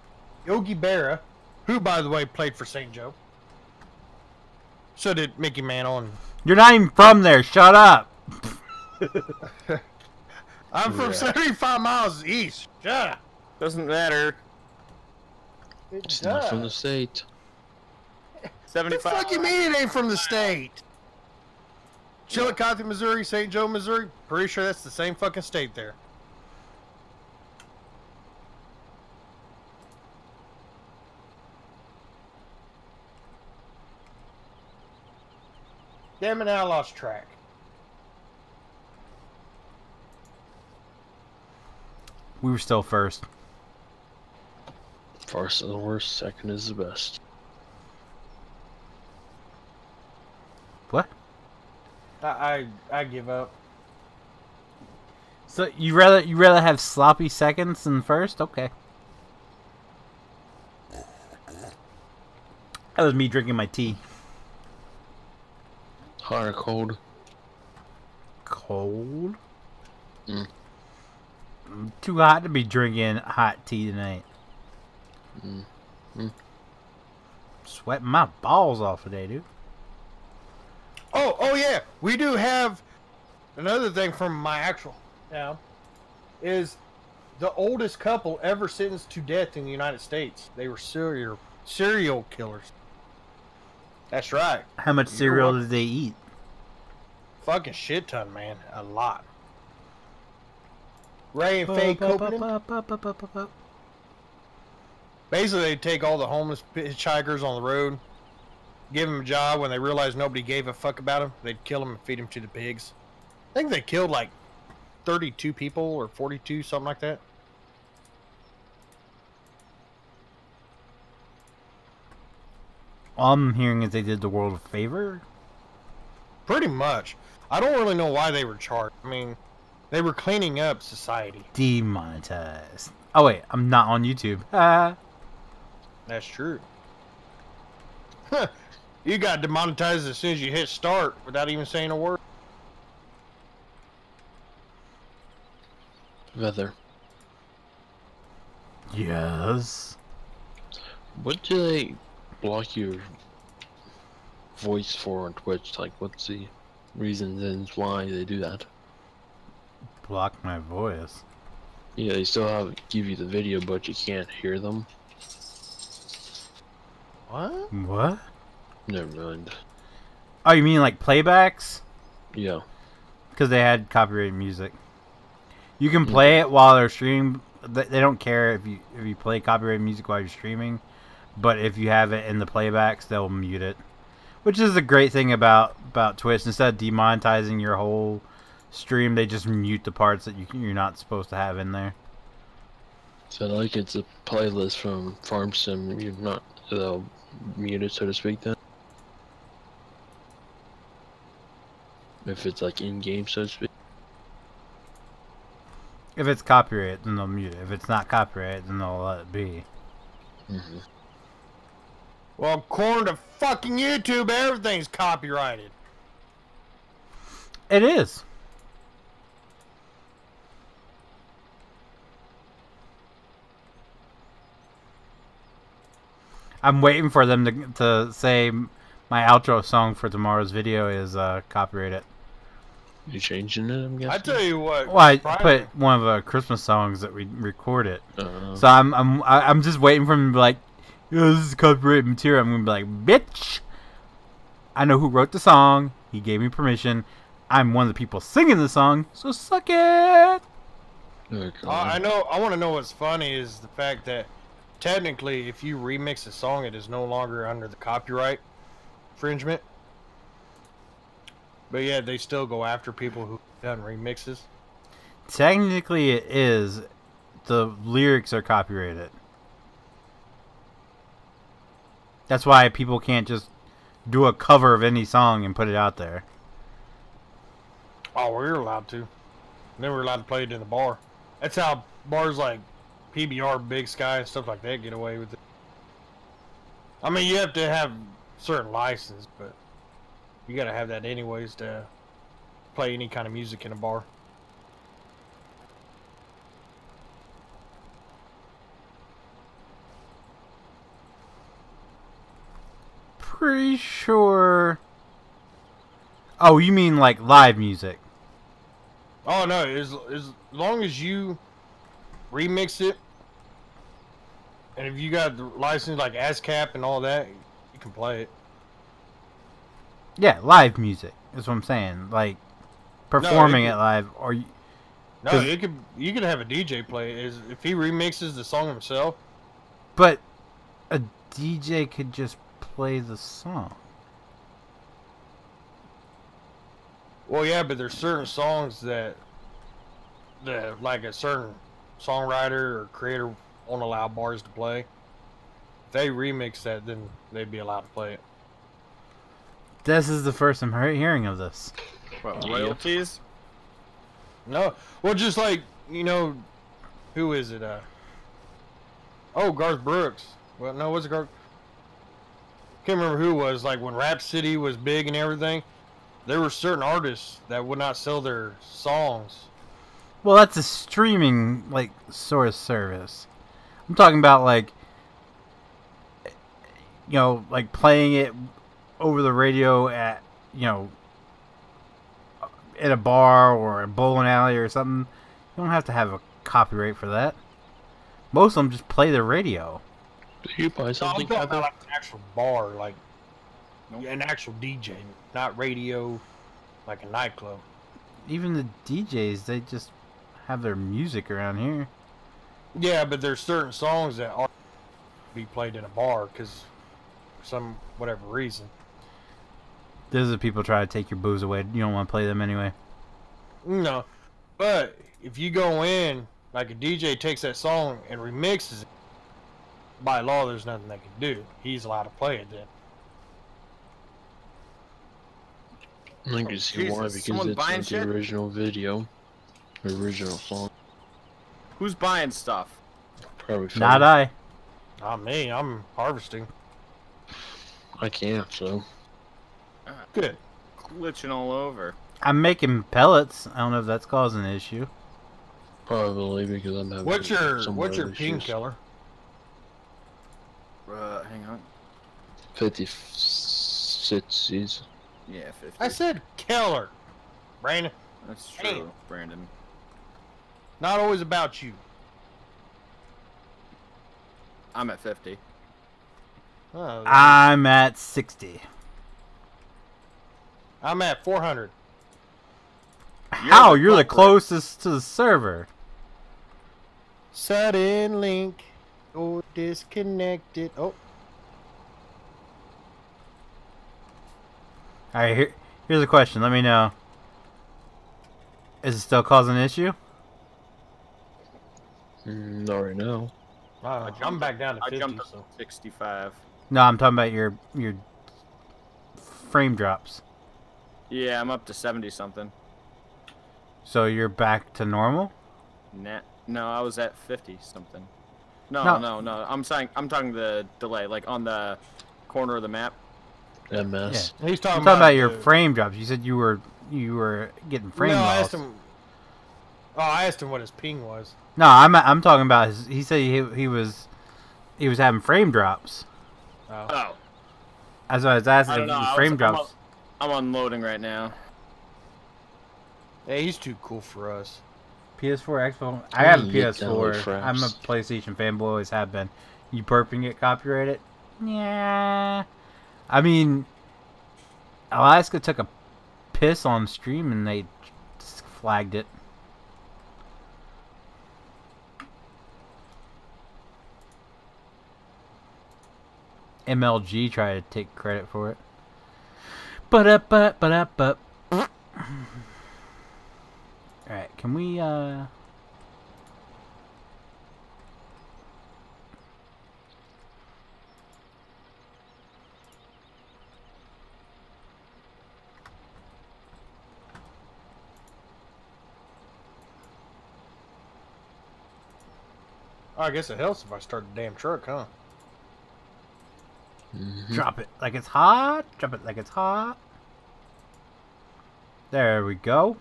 Yogi Berra, who, by the way, played for St. Joe. So did Mickey Mantle. And You're not even from there. Shut up. I'm from Yeah. 75 miles east. Shut up. Doesn't matter. It It's not from the does. state. The 75. fuck you mean it ain't from the state? Chillicothe, Missouri, St. Joe, Missouri. Pretty sure that's the same fucking state there. Damn it, now I lost track. We were still first. First is the worst, second is the best. What? I give up. So you rather have sloppy seconds than first? Okay. That was me drinking my tea. Hot or cold? Cold? Mm. Too hot to be drinking hot tea tonight. Sweating my balls off today, dude. Oh yeah, we do have another thing from my actual town. Is the oldest couple ever sentenced to death in the United States. They were serial killers. That's right. How much cereal did they eat? Fucking shit ton, man. A lot. Ray and Faye Copeland. Basically, they take all the homeless hitchhikers on the road, give them a job. When they realize nobody gave a fuck about them, they'd kill them and feed them to the pigs. I think they killed like 32 people or 42, something like that. All I'm hearing is they did the world a favor. Pretty much. I don't really know why they were charged. I mean, they were cleaning up society. Demonetized. Oh wait, I'm not on YouTube. That's true. You got demonetized as soon as you hit start without even saying a word. Weather. Yes. What do they block your voice for on Twitch? Like, what's the reasons and why they do that? Block my voice. Yeah, they still give you the video, but you can't hear them. What? What? Never mind. Oh, you mean like playbacks? Yeah. Because they had copyrighted music. You can play it while they're streaming. They don't care if you play copyrighted music while you're streaming, but if you have it in the playbacks, they'll mute it. Which is a great thing about Twitch. Instead of demonetizing your whole stream, they just mute the parts that you're not supposed to have in there. So like it's a playlist from Farm Sim. You're not they'll mute it, so to speak. Then if it's like in game, so to speak. If it's copyrighted, then they'll mute it. If it's not copyrighted, then they'll let it be. Mm-hmm. Well, according to fucking YouTube, everything's copyrighted. It is. I'm waiting for them to say my outro song for tomorrow's video is copyrighted. You changing it? I'm guessing. I tell you what. Well, I put one of the Christmas songs that we recorded. So I'm just waiting for them to be like, "Yo, this is copyrighted material." I'm gonna be like, "Bitch, I know who wrote the song. He gave me permission. I'm one of the people singing the song, so suck it." I know. I want to know what's funny is the fact that technically, if you remix a song, it is no longer under the copyright infringement. But yeah, they still go after people who've done remixes. Technically, it is. The lyrics are copyrighted. That's why people can't just do a cover of any song and put it out there. Oh, we were allowed to. Then we were allowed to play it in the bar. That's how bars like PBR, Big Sky, and stuff like that get away with it. I mean, you have to have certain license, but you gotta have that anyways to play any kind of music in a bar. Pretty sure. Oh, you mean like live music? Oh no, as long as you remix it, and if you got the license like ASCAP and all that, you can play it. Yeah, live music is what I'm saying. Like performing it live, or no, you could have a DJ play it. If he remixes the song himself. But a DJ could just play the song. Well, yeah, but there's certain songs that like a certain songwriter or creator won't allow bars to play. If they remix that, then they'd be allowed to play it. This is the first I'm hearing of this. What, royalties? No, well, just like, you know, who is it? Oh, Garth Brooks. Well, no, what's it Garth? Can't remember who it was. Like when Rap City was big and everything, there were certain artists that would not sell their songs. Well, that's a streaming like sort of service. I'm talking about like, you know, like playing it over the radio at, you know, at a bar or a bowling alley or something. You don't have to have a copyright for that. Most of them just play the radio. Do you buy something? I'm talking about like an actual bar, like an actual DJ, not radio, like a nightclub. Even the DJs, they just have their music around here. Yeah, but there's certain songs that are be played in a bar because for some whatever reason. Those are the people try to take your booze away. You don't want to play them anyway. No, but if you go in, like a DJ takes that song and remixes it, by law there's nothing they can do. He's allowed to play it then. I can see why, because it's not the original video, the original song. Who's buying stuff? Probably Not I. Not me. I'm harvesting. I can't, so. Good. Glitching all over. I'm making pellets. I don't know if that's causing an issue. Probably because I'm having What's some your other ping issues. killer? Hang on. 56s. Yeah, 50. I said killer, Brandon. That's true, Damn. Brandon. Not always about you. I'm at 50. Oh, I'm at 60. I'm at 400. How? the You're the culprit. closest to the server. Sudden link or disconnected. Oh, Alright, here's a question. Let me know. Is it still causing an issue? Not right now. I'm back down to 50. I jumped up So. to 65. No, I'm talking about your frame drops. Yeah, I'm up to 70 something. So you're back to normal? Nah, no, I was at 50 something. No. No. I'm talking the delay, like on the corner of the map. MS. He's talking I'm talking about your the- frame drops. You said you were getting frame No, I loss. asked him. Oh, I asked him what his ping was. No, I'm talking about his. He said he was having frame drops. Oh. Oh, As I was asking, I don't know. frame drops. I'm unloading right now. Hey, he's too cool for us. PS4, Xbox. I have a You get download PS4. I'm a fraps. PlayStation fanboy. Always have been. You burping get copyrighted? Yeah. I mean, Alaska took a piss on stream and they just flagged it. MLG tried to take credit for it. But. Alright, can we, Oh, I guess it helps if I start the damn truck, huh? drop it like it's hot? Drop it like it's hot. There we go.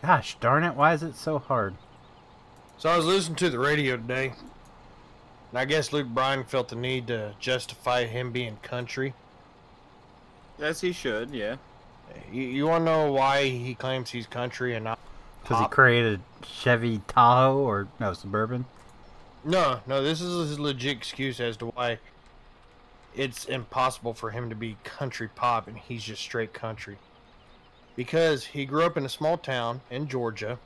Gosh darn it, why is it so hard? So I was listening to the radio today, and I guess Luke Bryan felt the need to justify him being country. Yes, he should. Yeah. You want to know why he claims he's country and not Because he pop? created Chevy Tahoe or no Suburban. No, this is his legit excuse as to why it's impossible for him to be country pop and he's just straight country. Because he grew up in a small town in Georgia.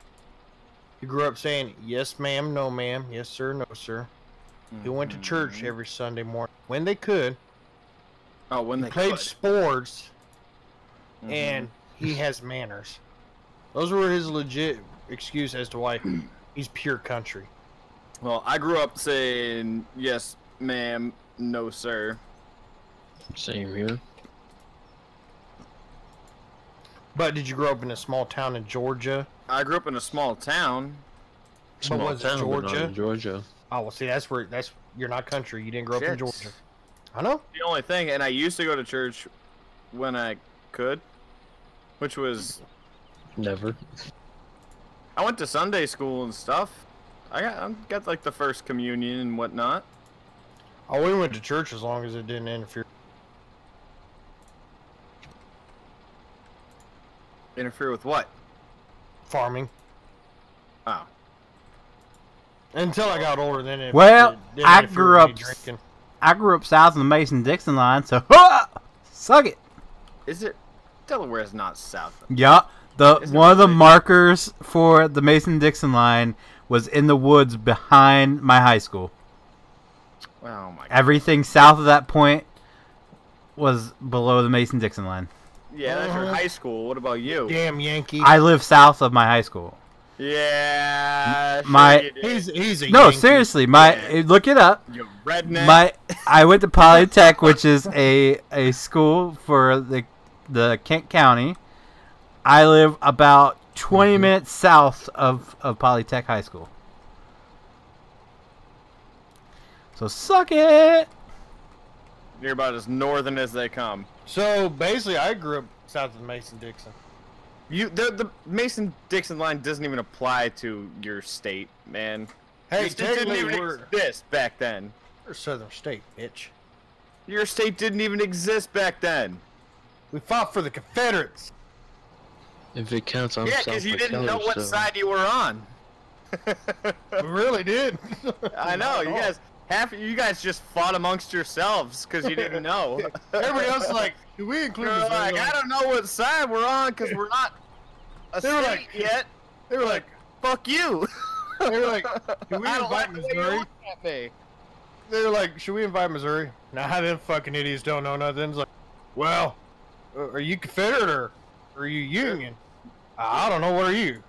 He grew up saying, yes ma'am, no ma'am, yes sir, no sir. He went to church every Sunday morning when they could. Oh, when He they played could. sports, Mhm. and he has manners. Those were his legit excuse as to why he's pure country. Well, I grew up saying yes, ma'am, no, sir. Same here. But did you grow up in a small town in Georgia? I grew up in a small town. But was it town, but not Georgia? in Georgia. Oh, well, see, that's you're not country. You didn't grow up in Shit. Georgia. I know. The only thing, and I used to go to church when I could, which was Never. I went to Sunday school and stuff. I got like the first communion and whatnot. Oh, we went to church as long as it didn't interfere. Interfere with what? Farming. Oh. Until I got older, then it. Well, it didn't I interfere grew with up me drinking. I grew up south of the Mason-Dixon line, so suck it. Is it? Delaware's not south. Yeah, Isn't one of the it- markers for the Mason-Dixon line was in the woods behind my high school. Oh my god. Everything south of that point was below the Mason-Dixon line. Yeah, that's your high school. What about you? Damn Yankee. I live south of my high school. Yeah. My- sure you did. He's a No, Yankee. seriously, Yeah. look it up. You redneck. I went to Polytech, which is a school for the Kent County. I live about 20 minutes south of Polytech High School. So suck it. You're about as northern as they come. So basically, I grew up south of the Mason-Dixon. The Mason-Dixon line doesn't even apply to your state, man. Hey, It didn't technically, even exist back then. we're a southern state, bitch. Your state didn't even exist back then. We fought for the Confederates. If it counts, I'm Yeah, south because you of didn't know Keller, what so- side you were on. We really did. I know, Not you at all. you guys just fought amongst yourselves because you didn't know. Everybody else is like, do we include You're Missouri? like, I don't know what side we're on because we're not a They were state like- yet. They were like, Fuck you. they were like, do we I don't invite like the way you Missouri? look at me. They were like, should we invite Missouri? Nah, them fucking idiots don't know nothing. It's like, well, are you Confederate or are you Union? I don't know. What are you?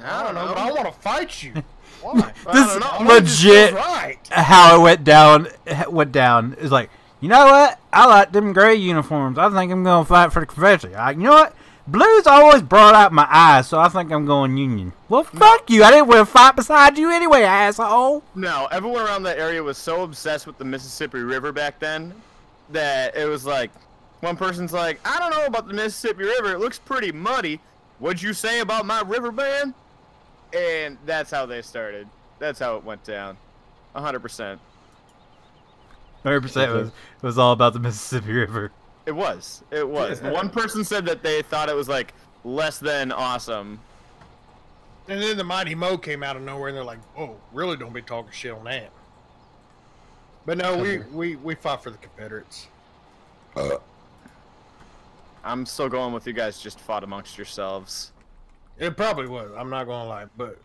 I don't know, but I want to fight you. Why? I This don't know. It just legit feels right. how it went down is like, you know what? I like them gray uniforms. I think I'm gonna fight for the Confederacy. You know what? Blues always brought out my eyes, so I think I'm going Union. Well, fuck you. I didn't want to fight beside you anyway, asshole. No, everyone around that area was so obsessed with the Mississippi River back then that it was like, one person's like, I don't know about the Mississippi River. It looks pretty muddy. What'd you say about my river band? And that's how they started. That's how it went down. 100%. 100% was all about the Mississippi River. It was. It was. One person said that they thought it was like less than awesome. And then the Mighty Mo came out of nowhere, and they're like, "Whoa, really? Don't be talking shit on that." But no, we fought for the Confederates. I'm still going with you guys. Just fought amongst yourselves. It probably was. I'm not gonna lie, but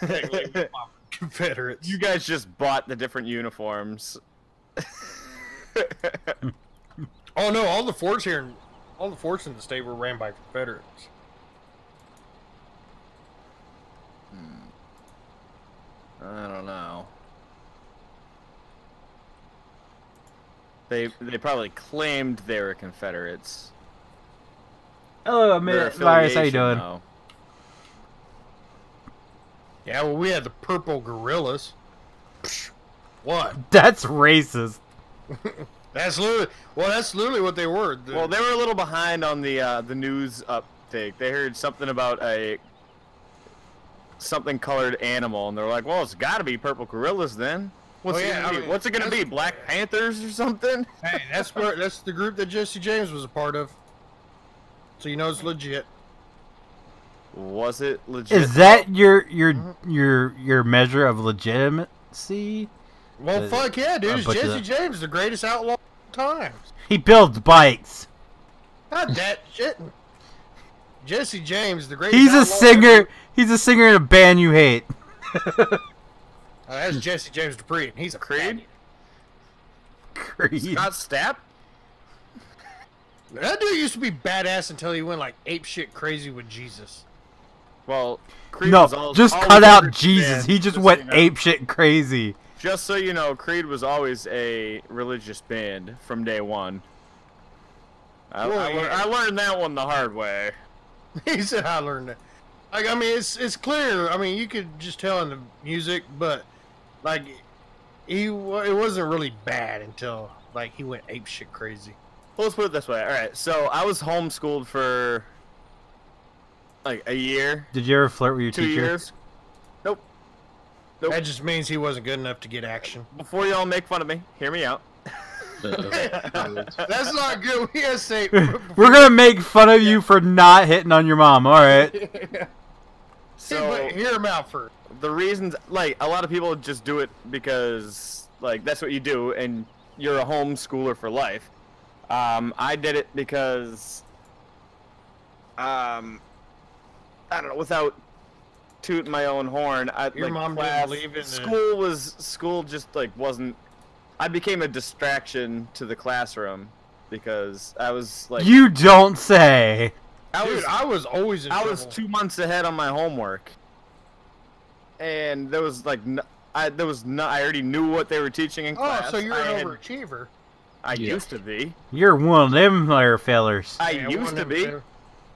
technically, we fought for the Confederates. You guys just bought the different uniforms. Oh no, all the forts in the state were ran by Confederates. I don't know. They probably claimed they were Confederates. Hello, Their Virus. How you affiliation, doing? though. Yeah, well, we had the purple guerrillas. Psh, what? That's racist. That's literally what they were. Well, they were a little behind on the news uptake. They heard something about something colored animal, and they're like, "Well, it's got to be purple gorillas then." What's it gonna be? Black Panthers or something? Hey, that's the group that Jesse James was a part of. So you know it's legit. Was it legit? Is that your measure of legitimacy? Well, fuck yeah, dude! It's butcher Jesse that. James, the greatest outlaw of all times. He builds bikes. Not that shit. Jesse James, the greatest. He's a outlaw singer. ever. He's a singer in a band you hate. That's Jesse James Dupree, and he's a Creed? Creed. Scott Stapp? That dude used to be badass until he went like ape shit crazy with Jesus. Well, Creed No, was always, just always cut a out Christian Jesus. band, He just so went you know. apeshit crazy. Just so you know, Creed was always a religious band from day one. I learned that one the hard way. He said, "I learned that." Like, I mean, it's clear. I mean, you could just tell in the music, but like, it wasn't really bad until like he went ape shit crazy. Well, let's put it this way. All right, so I was homeschooled for like a year, Did you ever flirt with your 2 teacher? years. Nope. Nope. That just means he wasn't good enough to get action. Before y'all make fun of me, hear me out. That's not good. We gotta say. We're gonna make fun of you for not hitting on your mom. All right. So Hear him out first. the reasons, like, a lot of people just do it because, like, that's what you do, and you're a homeschooler for life. I did it because, I don't know, without tooting my own horn, Your like, mom class, didn't believe in school just like wasn't. I became a distraction to the classroom because I was like, You don't say. I was always in I trouble. was 2 months ahead on my homework, and there was like I already knew what they were teaching in class. Oh, so you're I an had- overachiever. I Yeah. used to be. You're one of them there fellers. I Yeah, used one to of be. them too.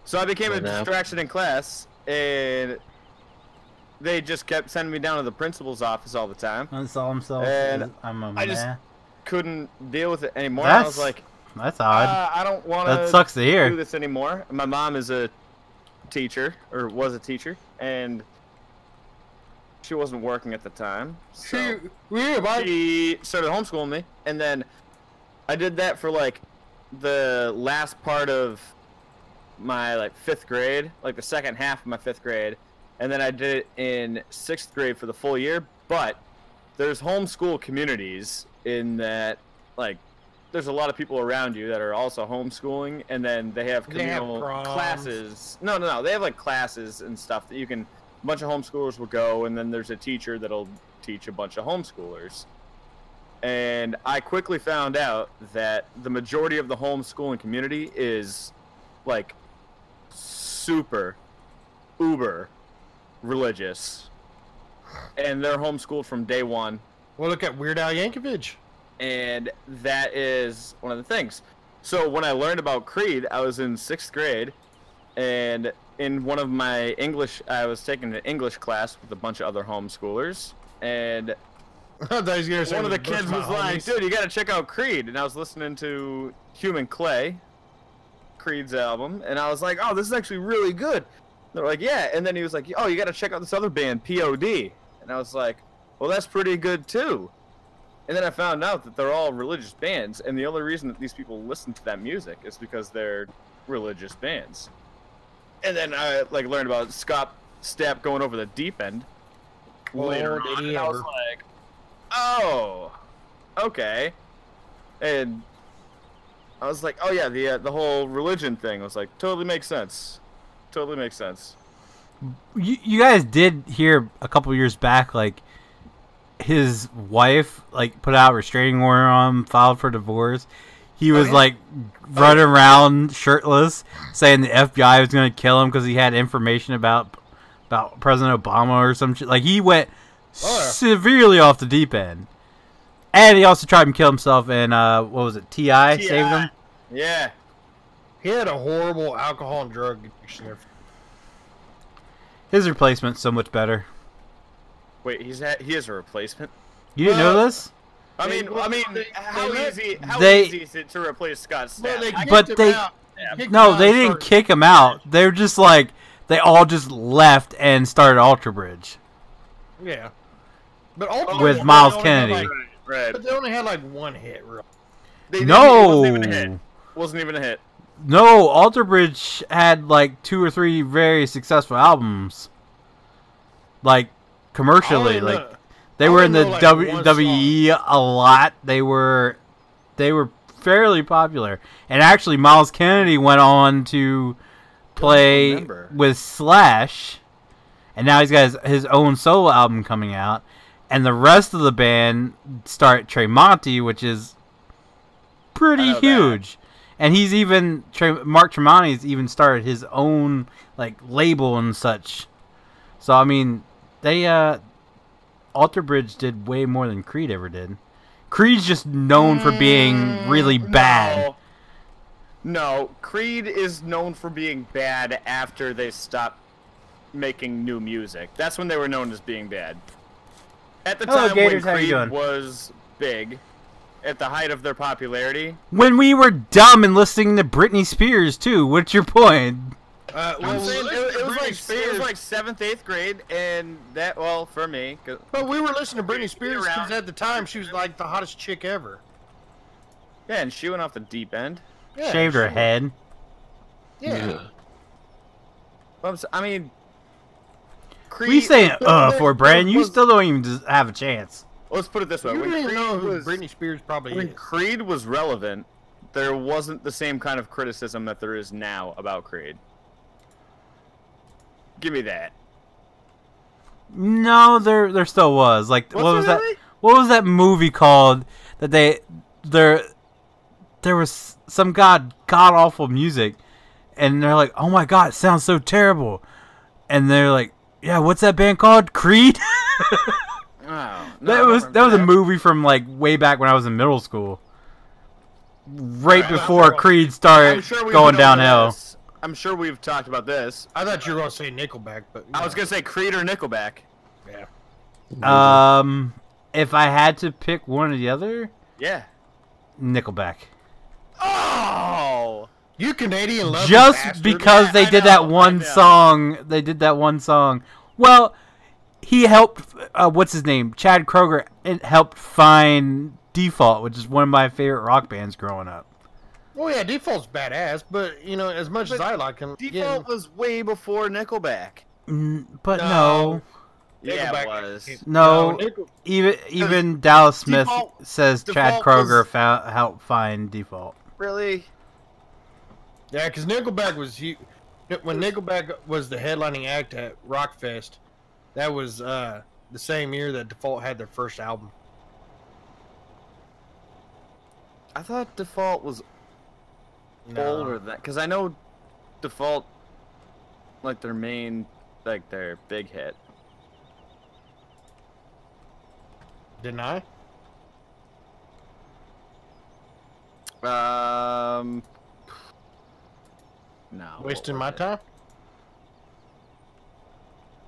So I became a Right now. distraction in class, and they just kept sending me down to the principal's office all the time. That's all himself. And I'm a I just- man. Couldn't deal with it anymore. I That's was like, That's odd. I don't want That sucks to do hear. this anymore. My mom is a teacher, or was a teacher, and she wasn't working at the time. So she started homeschooling me, and then I did that for like the last part of my like 5th grade, like the second half of my 5th grade, and then I did it in 6th grade for the full year. But there's homeschool communities in that, like, there's a lot of people around you that are also homeschooling, and then they have communal classes. No, they have like classes and stuff that you can. A bunch of homeschoolers will go, and then there's a teacher that'll teach a bunch of homeschoolers. And I quickly found out that the majority of the homeschooling community is like super uber religious, and they're homeschooled from day one. Well, look at Weird Al Yankovic. And that is one of the things. So when I learned about Creed, I was in 6th grade, and in one of my English, I was taking an English class with a bunch of other homeschoolers, and one of the kids was like, "Dude, you gotta check out Creed." And I was listening to Human Clay, Creed's album, and I was like, "Oh, this is actually really good." They're like, "Yeah," and then he was like, "Oh, you gotta check out this other band, POD," and I was like, "Well, that's pretty good too." And then I found out that they're all religious bands, and the only reason that these people listen to that music is because they're religious bands. And then I like learned about Scott Stapp going over the deep end later on, and I was like, "Oh, okay." And I was like, "Oh yeah, the whole religion thing." I was like, "Totally makes sense. Totally makes sense." You guys did hear a couple years back, like, his wife like put out a restraining order on him, filed for divorce. He was like running around shirtless, saying the FBI was going to kill him because he had information about President Obama or some shit. Like, he went severely off the deep end, and he also tried to kill himself. And what was it? T.I. saved him. Yeah, he had a horrible alcohol and drug addiction. His replacement's so much better. Wait, he has a replacement? You didn't know this? I mean, how easy is it to replace Scott Stapp? They didn't kick him out. They were just like, they all just left and started Alter Bridge. Yeah, but with Miles Kennedy. Right. But they only had like one hit. No, wasn't even a hit. No, Alter Bridge had like 2 or 3 very successful albums, like commercially, like. They were in the WWE a lot. They were fairly popular. And actually, Miles Kennedy went on to play with Slash. And now he's got his own solo album coming out. And the rest of the band start Tremonti, which is pretty huge. And he's even, Mark Tremonti's even started his own like label and such. So, I mean, they, Alter Bridge did way more than Creed ever did. Creed's just known for being really bad. No, Creed is known for being bad after they stopped making new music. That's when they were known as being bad. At the time when Creed was big, at the height of their popularity. When we were dumb and listening to Britney Spears, too. What's your point? I'm saying it was like 7th, 8th grade, and that, well, for me. But we were listening to Britney Spears because at the time she was like the hottest chick ever. Yeah, and she went off the deep end. Yeah, shaved her head. Yeah. I mean, Creed. We saying for Brandon, you still don't even have a chance. Let's put it this way: you don't even know who Britney Spears probably is. When Creed was relevant, there wasn't the same kind of criticism that there is now about Creed. Give me that. No, there still was. Like, what was that? What was that movie called that there was some god awful music, and they're like, oh my god, it sounds so terrible, and they're like, yeah, what's that band called? Creed. That was a movie from like way back when I was in middle school, right before Creed started going downhill. I'm sure we've talked about this. I thought you were going to say Nickelback, but I was going to say Creed or Nickelback. Yeah. If I had to pick one or the other, yeah, Nickelback. Oh! You Canadian love Just bastard. because Yeah, they I did know, that I one know. song. They did that one song. Well, he helped. What's his name? Chad Kroeger. It helped find Default, which is one of my favorite rock bands growing up. Well, yeah, Default's badass, but you know, as much as I like him, Default was way before Nickelback. But no. Yeah, Nickelback- it was. No, Nickel- even Dallas Smith Default- says Chad Default Kroeger was- helped find Default. Really? Yeah, because Nickelback was when Nickelback was the headlining act at Rockfest. That was the same year that Default had their first album. I thought Default was older than that, because I know Default, like their main, like their big hit. Didn't I? No. Wasting what my was it? time?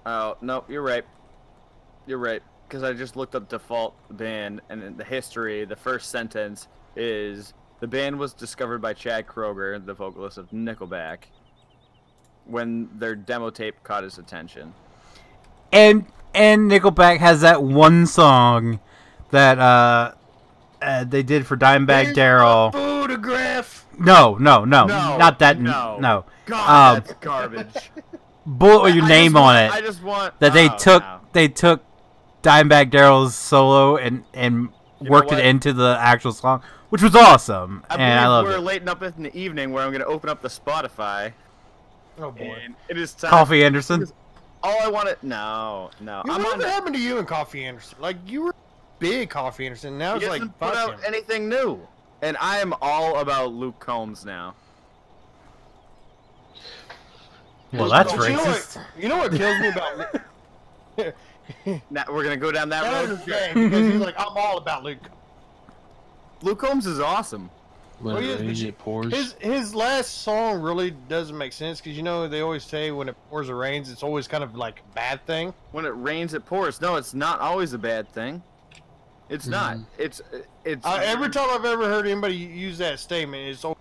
Oh, no, you're right. You're right. Because I just looked up Default band, and in the history, the first sentence is, the band was discovered by Chad Kroeger, the vocalist of Nickelback, when their demo tape caught his attention. And Nickelback has that one song that they did for Dimebag Darrell. Photograph. No, not that. no. No. God, that's garbage. Bullet with your name on it. I just want That they oh, took no. they took Dimebag Darrell's solo and worked it what? into the actual song, which was awesome, and I believe loved we're it. late enough in the evening where I'm going to open up the Spotify, Oh boy. and it is time. Coffee Anderson. All I wanted. No. I'm Whatever on. happened to you and Coffee Anderson? Like, you were big Coffee Anderson. Now He it's like, hasn't put fuck out him. anything new, and I am all about Luke Combs now. Well, that's But racist. You know what kills me about Now we're gonna go down that that road. is gay, because he's like, I'm all about Luke. Luke Combs is awesome. When Well, it yeah, rains, it pours. His last song really doesn't make sense, because you know they always say when it pours or rains, it's always kind of like a bad thing. When it rains, it pours. No, it's not always a bad thing. It's not. It's. Every time I've ever heard anybody use that statement, it's always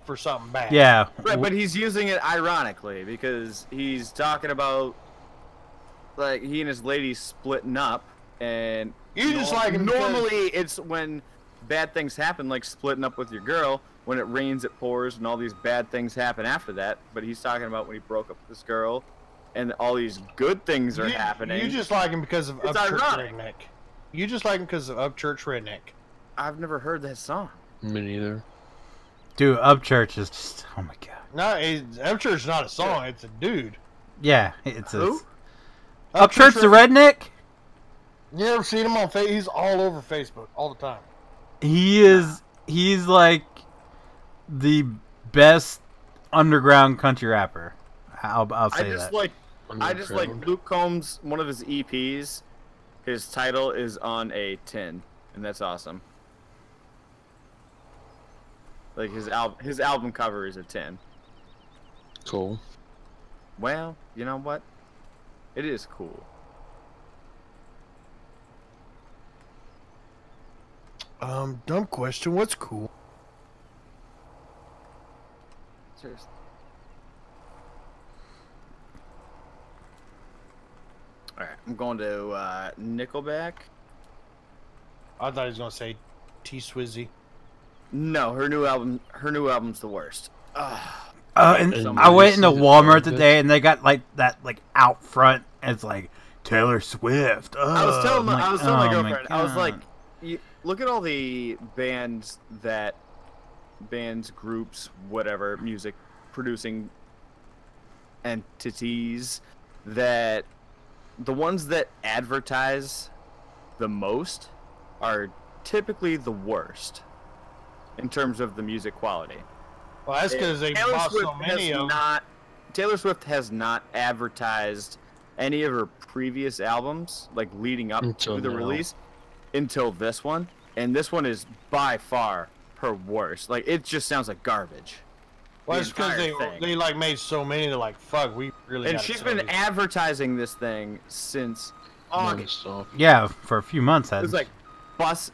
for something bad. Yeah. Right, but he's using it ironically because he's talking about like he and his lady splitting up, and You just like him because- normally it's when bad things happen, like splitting up with your girl. When it rains, it pours, and all these bad things happen after that. But he's talking about when he broke up with this girl, and all these good things are happening. You just like him because of It's Upchurch ironic. Redneck. You just like him because of Upchurch Redneck. I've never heard that song. Me neither. Dude, Upchurch is just, oh my god. No, Upchurch is not a song; it's a dude. Yeah, it's Who? Upchurch the redneck. You ever seen him on Facebook? He's all over Facebook all the time. He's like the best underground country rapper. I'll say that. I just like Luke Combs. One of his EPs, his title is on a tin, and that's awesome. Like his album cover is a tin. Cool. Well, you know what? It is cool. Dumb question. What's cool? Seriously. All right, I'm going to Nickelback. I thought he was gonna say T Swizzy. No, her new album's the worst. And I went into Walmart today, and they got like that, like out front. And it's like Taylor Swift. I was telling my my girlfriend. I was like, God. look at all the bands, groups, whatever, music producing entities, that the ones that advertise the most are typically the worst in terms of the music quality. Well, that's because they bought so many of them. Taylor Swift has not advertised any of her previous albums, like leading up Until to the now. release, until this one. And this one is by far her worst. Like, it just sounds like garbage. Well, The that's because entire thing. they like made so many. They're like, fuck, we really. And gotta she's sell been these. advertising this thing since August. Non-stop. Yeah, for a few months. It was like bus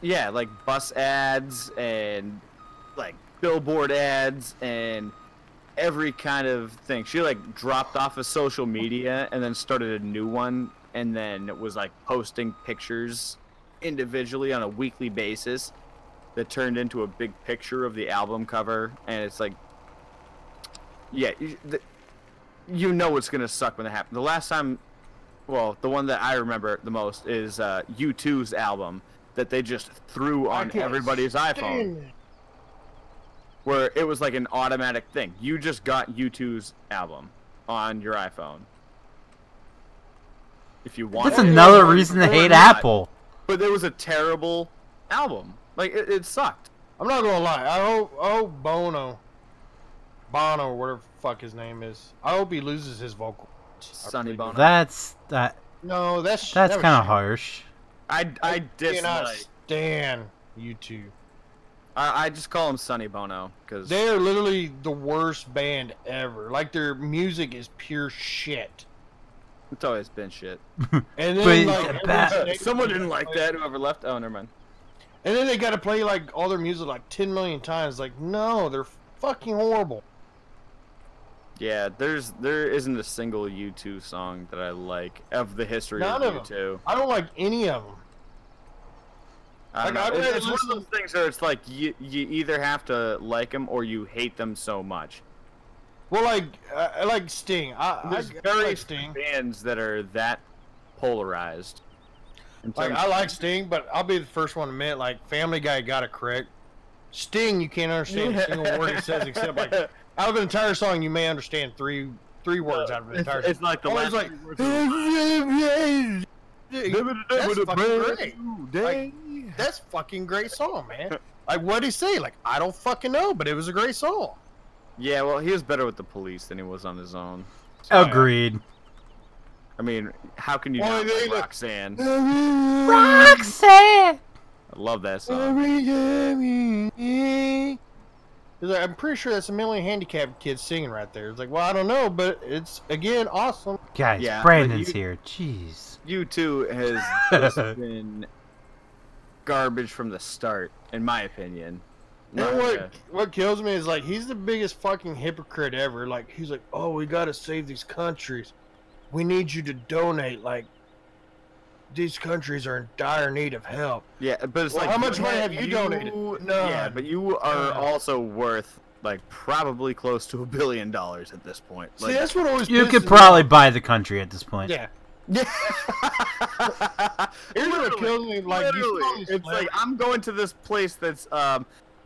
ads and like billboard ads and every kind of thing. She like dropped off of social media and then started a new one, and then it was like posting pictures individually on a weekly basis that turned into a big picture of the album cover. And it's like, yeah, you know it's gonna suck when it happens. The last time, well, the one that I remember the most is U2's album that they just threw on everybody's iPhone, where it was like an automatic thing. You just got U2's album on your iPhone. If you want, that's another reason to hate Apple. But it was a terrible album. Like it sucked. I'm not gonna lie. I hope Bono, or whatever the fuck his name is, I hope he loses his vocal. Sonny Bono. That's that. No, that's kind of harsh. I dislike. Stan U2. I just call him Sonny Bono because they're literally the worst band ever. Like their music is pure shit. It's always been shit. And then like, someone didn't like that. Whoever left. Oh, never mind. And then they got to play like all their music like 10 million times. Like no, they're fucking horrible. Yeah, there isn't a single U2 song that I like of the history of U2. I don't like any of them. It's one of those things where it's like you either have to like them or you hate them so much. Well, like I like Sting. There's very few bands that are that polarized. Like I like Sting, but I'll be the first one to admit, like Family Guy got it correct. Sting, you can't understand a single word he says except like out of an entire song, you may understand three words out of an entire song. It's like the last like, that's fucking great. Like, that's fucking great song, man. Like what'd he say? Like I don't fucking know, but it was a great song. Yeah, well, he was better with the Police than he was on his own. So, agreed. I mean, how can you not like Roxanne? Roxanne! I love that song. Like, I'm pretty sure that's a mentally handicapped kid singing right there. It's like, well, I don't know, but it's, again, awesome. Guys, yeah, Brandon's here. Jeez. U2 has just been garbage from the start, in my opinion. And what kills me is, like, he's the biggest fucking hypocrite ever. Like, he's like, oh, we gotta save these countries. We need you to donate. Like, these countries are in dire need of help. Yeah, but it's like, how much money have you donated? No. Yeah, but you are also worth like probably close to $1 billion at this point. See, that's what always. You could probably buy the country at this point. Yeah. Yeah. Here's what kills me. Like, it's like I'm going to this place that's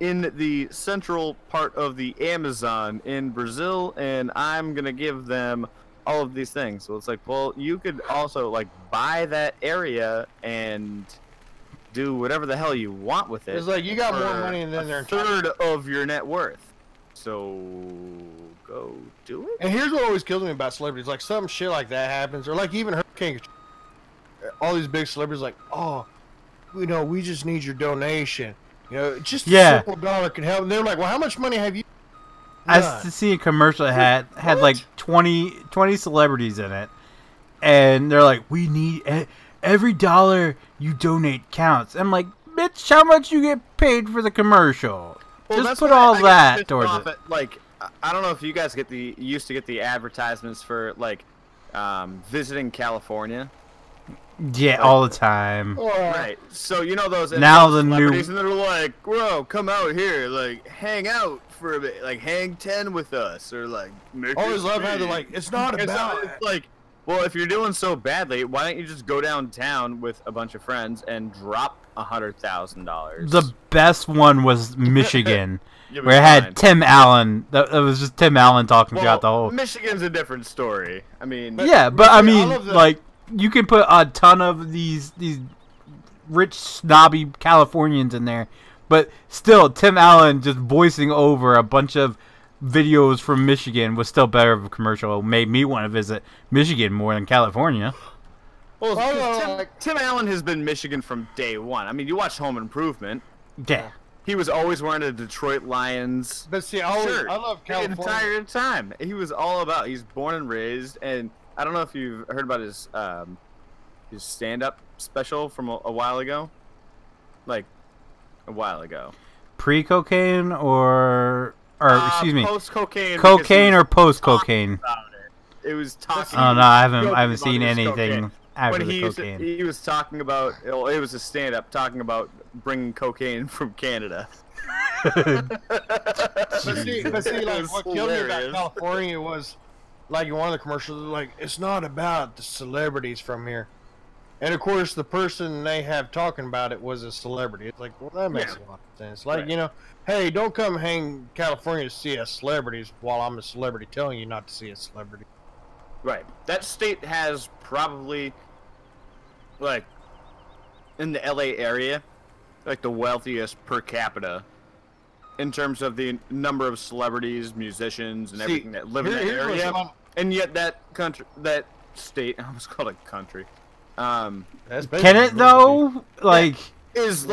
in the central part of the Amazon in Brazil, and I'm gonna give them all of these things. So it's like, well, you could also like buy that area and do whatever the hell you want with it. It's like you got more money than they're a third of your net worth. So go do it. And here's what always kills me about celebrities: like some shit like that happens, or like even Hurricane. All these big celebrities, like, oh, you know, we just need your donation. You know, just a simple dollar can help. And they're like, well, how much money have you? I see a commercial that had like 20 celebrities in it, and they're like, we need every dollar you donate counts. I'm like, bitch, how much you get paid for the commercial? Well, just put all that towards it. Like, I don't know if you guys used to get the advertisements for like visiting California. Yeah, all the time. Right. So you know those now the new and they're like, "Bro, come out here, like hang out for a bit, like hang 10 with us, or like." Always love how they're like, "It's not about." It's like, well, if you're doing so badly, why don't you just go downtown with a bunch of friends and drop $100,000? The best one was Michigan, where it had Tim Allen. That was just Tim Allen talking throughout the whole. Michigan's a different story. I mean, yeah, but I mean, like. You can put a ton of these rich, snobby Californians in there, but still, Tim Allen just voicing over a bunch of videos from Michigan was still better of a commercial. It made me want to visit Michigan more than California. Well, Tim Allen has been Michigan from day one. I mean, you watch Home Improvement. Yeah. He was always wearing a Detroit Lions shirt. I love California. The entire time. He was all about. He's born and raised, and I don't know if you've heard about his stand-up special from a while ago. Like, a while ago. pre-cocaine or excuse me, post-cocaine. cocaine or post-cocaine? It was talking. Oh no, I haven't seen anything after when the cocaine. he was talking about, it was a stand-up talking about bringing cocaine from Canada. But see, like what killed me about California was, like in one of the commercials, like it's not about the celebrities from here, and of course the person they have talking about it was a celebrity. It's like, well, that makes a lot of sense. Like, you know, hey, don't come hang California to see us celebrities while I'm a celebrity telling you not to see a celebrity. Right. That state has probably, like, in the LA area, like the wealthiest per capita in terms of the number of celebrities, musicians, and everything that live in that area. And yet that state, I almost called it country. Can it though? Like, is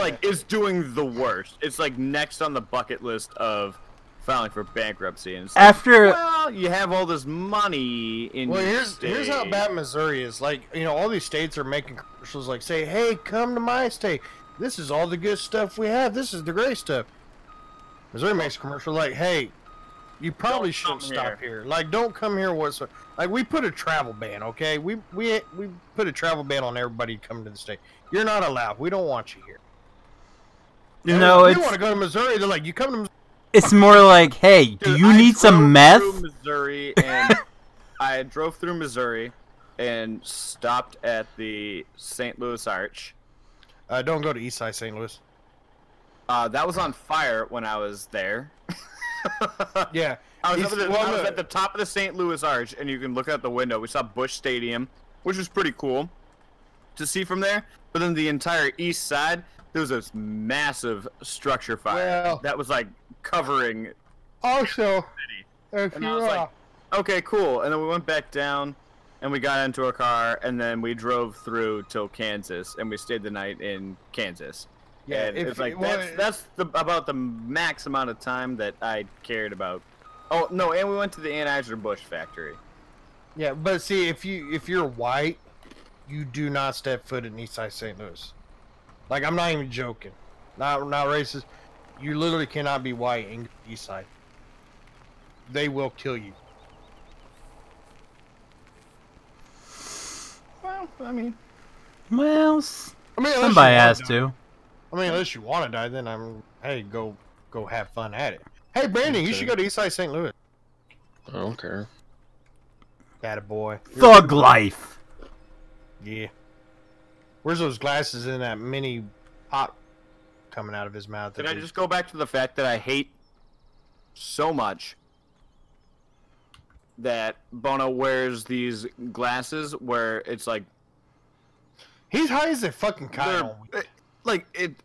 doing the worst. It's like next on the bucket list of filing for bankruptcy, and it's after like, well, you have all this money in your state. Here's how bad Missouri is. Like, you know, all these states are making commercials like, say, hey, come to my state, this is all the good stuff we have, this is the great stuff. Missouri makes a commercial like, hey, you probably shouldn't stop here. Like, don't come here whatsoever. Like, we put a travel ban, okay? We put a travel ban on everybody coming to the state. You're not allowed. We don't want you here. No, if you want to go to Missouri, they're like, you come to Missouri. It's more like, hey, do you need some meth? Missouri, and I drove through Missouri and stopped at the St. Louis Arch. Don't go to Eastside St. Louis. That was on fire when I was there. Yeah. I was at the top of the St. Louis Arch, and you can look out the window. We saw Busch Stadium, which was pretty cool to see from there. But then the entire east side, there was this massive structure fire that was like covering. Also, and I was like, okay, cool. And then we went back down, and we got into a car, and then we drove through till Kansas, and we stayed the night in Kansas. Yeah, and it's like that's about the max amount of time that I cared about. Oh no, and we went to the Anheuser-Busch factory. Yeah, but see, if you're white, you do not step foot in Eastside St. Louis. Like, I'm not even joking. Not racist. You literally cannot be white in Eastside. They will kill you. Well, I mean, somebody has to. I mean, unless you want to die, then hey, go have fun at it. Hey, Brandon, you should go to Eastside St. Louis. I don't care. Attaboy. Thug life. Yeah. Where's those glasses in that mini pop coming out of his mouth? Can I just go back to the fact that I hate so much that Bono wears these glasses where it's like... He's high as a fucking kite.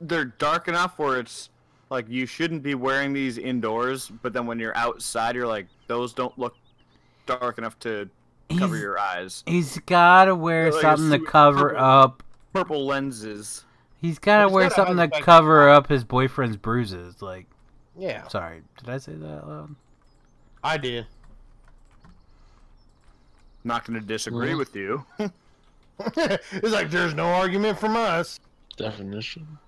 They're dark enough where it's like you shouldn't be wearing these indoors, but then when you're outside, you're like, those don't look dark enough to cover your eyes. He's gotta wear something to cover up. Purple lenses. He's gotta wear something to cover up his boyfriend's bruises. Like, yeah. Sorry, did I say that out loud? I did. Not gonna disagree with you. It's like there's no argument from us. Definition.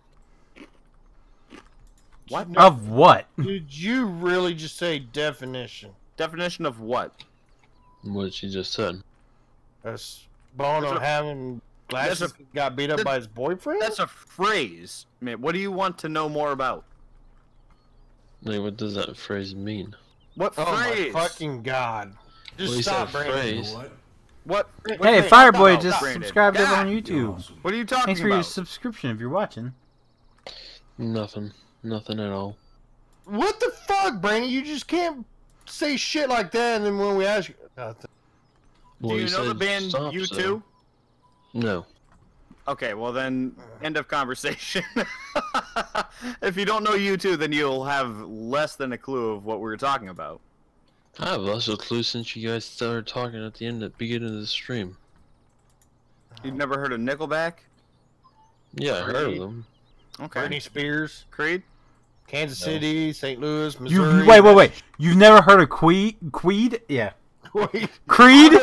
What? Of what? Did you really just say definition? Definition of what? What she just said. That's Bono having glasses got beat up by his boyfriend? That's a phrase. Man, what do you want to know more about? Like, what does that phrase mean? What phrase? Oh my fucking god. Just stop, Brandon. What? Hey, Fireboy just subscribed over on YouTube. What are you talking about? Thanks for your subscription if you're watching. Nothing. Nothing at all. What the fuck, Brandon? You just can't say shit like that, and then when we ask you... nothing. Do you know the band U2? No. Okay, well then, end of conversation. If you don't know U2, then you'll have less than a clue of what we were talking about. I have less of a clue since you guys started talking at the beginning of the stream. You've never heard of Nickelback? Yeah, I heard of them. Okay. Britney Spears, Creed, Kansas City, St. Louis, Missouri. Wait. You've never heard of Creed? Yeah. Creed?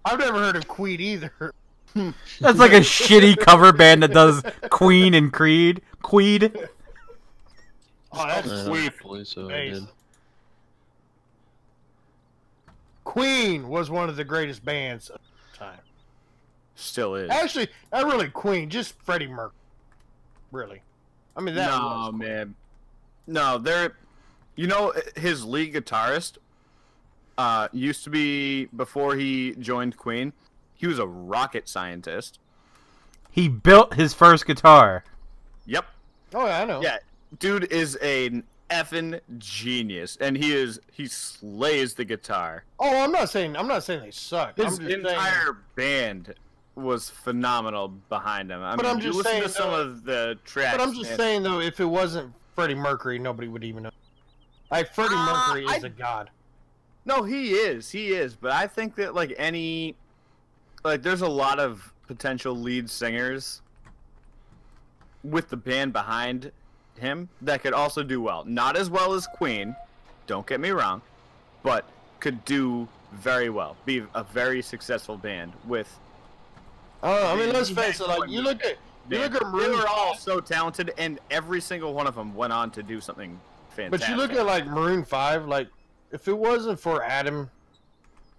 I've never heard of Creed either. That's like a shitty cover band that does Queen and Creed. Oh, that's sweet. So I Nice. did. Queen was one of the greatest bands of the time. Still is. Actually, not really Queen, just Freddie Mercury. Really. I mean, that no, was cool. man. No, they're... You know, his lead guitarist used to be, before he joined Queen, he was a rocket scientist. He built his first guitar. Yep. Oh, yeah, I know. Yeah, dude is an effing genius, and he slays the guitar. Oh, I'm not saying they suck. I'm His just entire saying, band was phenomenal behind him. I But mean, I'm you just listen saying, to some though- of the tracks. but I'm just saying though, if it wasn't Freddie Mercury, nobody would even know. Like Freddie Mercury is a god. No, he is. But I think that there's a lot of potential lead singers with the band behind him that could also do well. Not as well as Queen, don't get me wrong, but could do very well. Be a very successful band with. I mean, let's face it. Like you look at They Maroon were all 5, so talented, and every single one of them went on to do something fantastic. but you look at like Maroon 5. Like if it wasn't for Adam,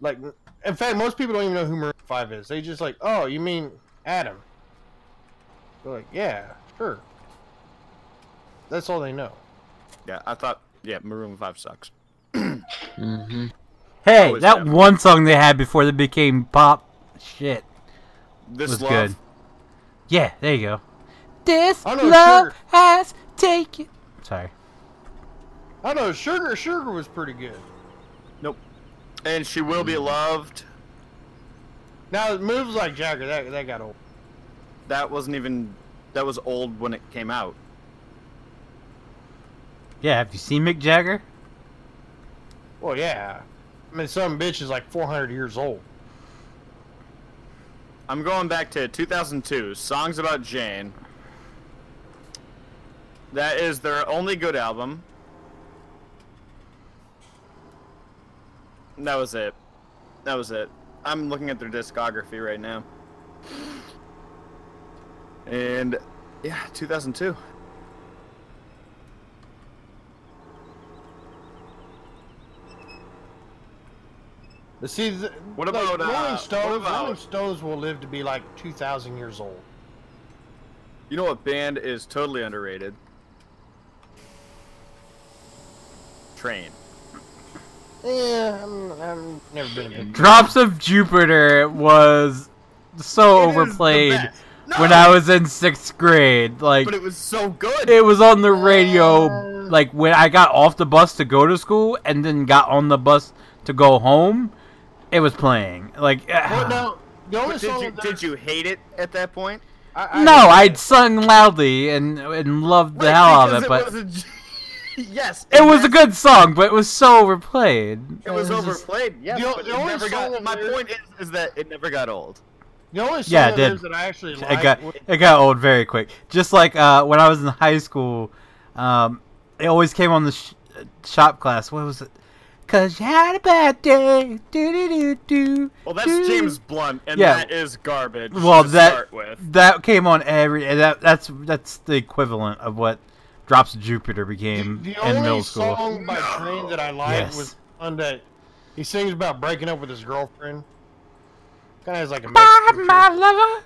like in fact, most people don't even know who Maroon 5 is. They just like, oh, you mean Adam? They're like, yeah, sure. That's all they know. Yeah, I thought, Maroon 5 sucks. Mm-hmm. Hey, Always that have. one song they had before they became pop shit This was love, good. Yeah, there you go. This I know, love Sugar. has taken. Sorry. I know Sugar was pretty good. nope. And She Will Be Loved. Now moves like Jagger, that got old. That wasn't even. That was old when it came out. Yeah, have you seen Mick Jagger? Well, yeah. I mean, some bitch is like 400 years old. I'm going back to 2002. Songs About Jane. That is their only good album. That was it. I'm looking at their discography right now. And yeah, 2002. But see, What like, about, Rolling Stones? what about- Rolling Stones will live to be like 2,000 years old. You know what band is totally underrated? Train. Yeah, I've never been a big. Drops of Jupiter was so It is the overplayed best. when No! I was in 6th grade. Like, But it was so good. it was on the radio, like, when I got off the bus to go to school and then got on the bus to go home, it was playing. Like, Well, no, the only But song did you hate it at that point? no, I'd sung loudly and loved the hell out of it, but yes, it was a good song, but it was so overplayed. It was just- overplayed. Yes, The- but the it only never song got. My there- point is that it never got old. The only song Yeah, it of did. theirs that I actually It liked was, got old very quick. Just like when I was in high school, it always came on the shop class. What was it? 'Cause you had a bad day. Do do do do. Well, that's do. James Blunt, and Yeah. that is garbage. Well, to that start with. that came on every. That's the equivalent of what Drops of Jupiter became the in only middle school. song by Train that I liked Yes. was one that he sings about breaking up with his girlfriend. Kind of has like a Goodbye, Mexican my twist. lover.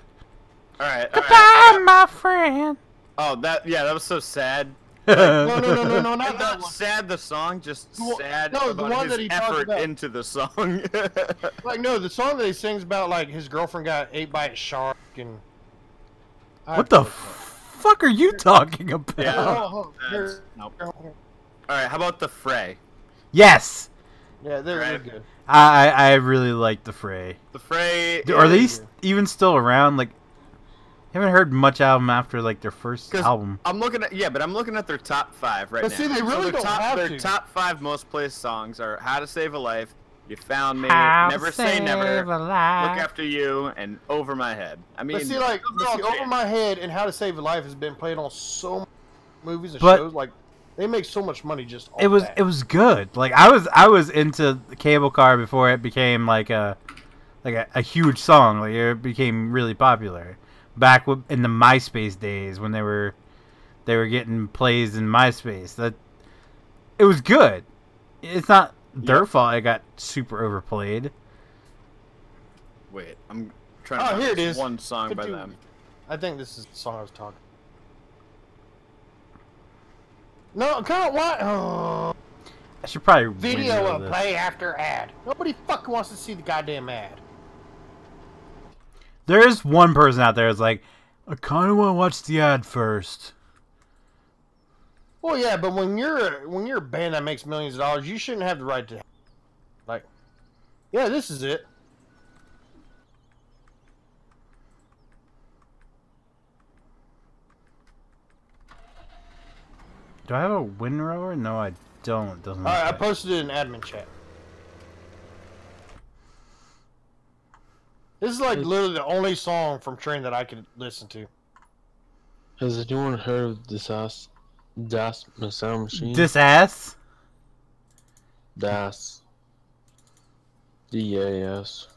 All right. Goodbye, my friend. Oh, that was so sad. No, not And that not one. sad the song, just Well, sad no, the about one his that he talked effort about. into the song. Like no, the song that he sings about like his girlfriend got ate by a shark and. What the fuck are you talking about? Yeah. Oh, That's- nope. All right, how about the Fray? Yes, yeah, they're Right. really good. I really like the Fray. The Fray. Are they Yeah. even still around? Like, haven't heard much album after like their first 'Cause album. I'm looking at their top 5 right But now. see, they really their don't top, have their to. top 5 most played songs are "How to Save a Life," "You Found Me," How "Never to Say Never," Save a "Look Life. After You," and "Over My Head." I mean, But see, like, those are all Over jams. My Head and How to Save a Life has been played on so many movies and But- shows. Like, they make so much money just. Off It was that. it was good. Like I was into the cable car before it became like a huge song. Like it became really popular. Back in the MySpace days when they were they were getting plays in MySpace. That it was good. It's not their fault it got super overplayed. Wait, I'm trying to Oh, find here it this is. one song by them. I think this is the song I was talking. No, come on, what? Oh. I should probably Video windrow of this. play after ad. Nobody fucking wants to see the goddamn ad. There is one person out there that's like, I kind of want to watch the ad first. Well, yeah, but when you're a band that makes millions of dollars, you shouldn't have the right to, like, yeah, this is it. Do I have a windrower? No, I don't. Doesn't. All right, I look like. posted it in admin chat. This is like literally the only song from Train that I could listen to. Has anyone heard of Das Sound Machine? This ass. Das. DAS.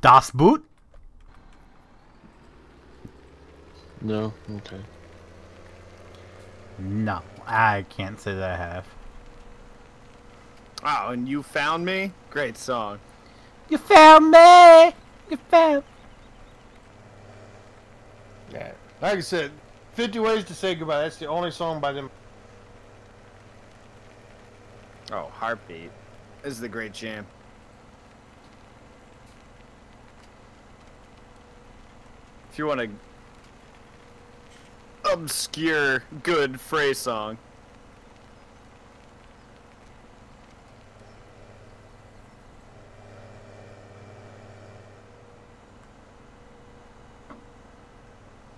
Das Boot. No? Okay. No, I can't say that I have. Oh, and You Found Me? Great song. You found me. You found. Yeah, like I said, 50 Ways to Say Goodbye. That's the only song by them. Oh, Heartbeat. This is the great jam. If you want a obscure, good phrase song.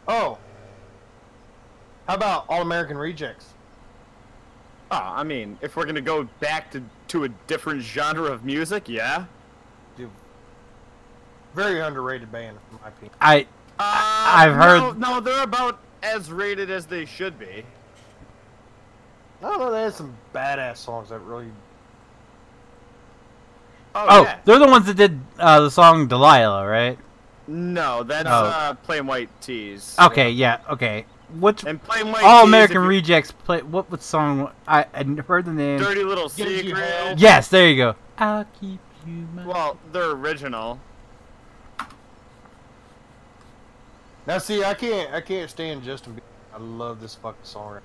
Oh, how about All American Rejects? Oh, I mean, if we're gonna go back to a different genre of music, yeah. Dude, very underrated band, in my opinion. I've heard. No, they're about as rated as they should be. I don't know, they had some badass songs that really. Oh, yeah. they're the ones that did the song Delilah, right? No, that's Oh. Plain White Tees. Okay, yeah, okay. Which And Plain White All Tees, American if you- Rejects play? What song? I heard the name. Dirty Little Gives You Secret. Hell. Yes, there you go. I'll keep you. Well, they're original. Now, see, I can't stand Justin Bieber. I love this fucking song, right?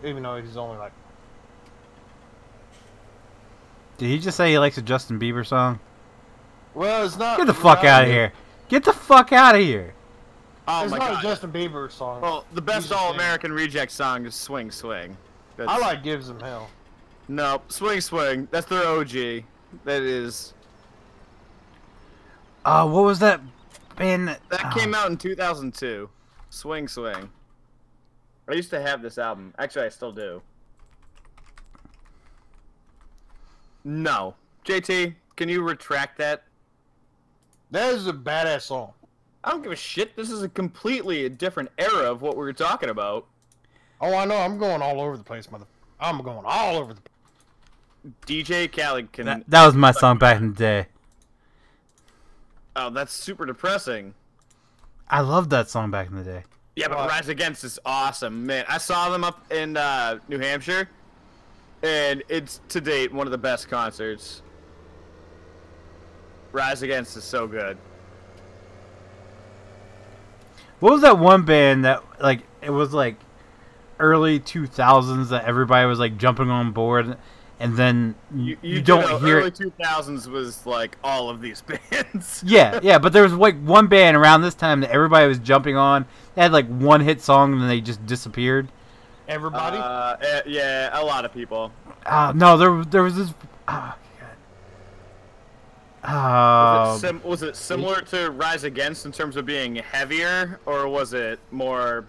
Even though he's only like. Did he just say he likes a Justin Bieber song? Well, it's not. Get the fuck out of here! Get the fuck out of here! Oh It's my not god. a Justin Bieber song. Well, the best He's just All American Reject song is Swing Swing. That's... I like Gives Him Hell. No, Swing Swing. That's their OG. That is. What was that band? That came out in 2002. Swing Swing. I used to have this album. Actually, I still do. No. JT, can you retract that? That is a badass song. I don't give a shit. This is a completely different era of what we were talking about. Oh, I know. I'm going all over the place, mother. I'm going all over the. DJ Khaled can. That was my song back in the day. Oh, that's super depressing. I loved that song back in the day. Yeah, but What? Rise Against is awesome, man. I saw them up in New Hampshire, and it's to date one of the best concerts. Rise Against is so good. What was that one band that like it was like early 2000s that everybody was like jumping on board, and then you don't hear early it. 2000s was like all of these bands. Yeah, but there was like one band around this time that everybody was jumping on. They had like one hit song and then they just disappeared. Everybody. Yeah, a lot of people. No, there was this. Oh, God. Was it similar to Rise Against in terms of being heavier, or was it more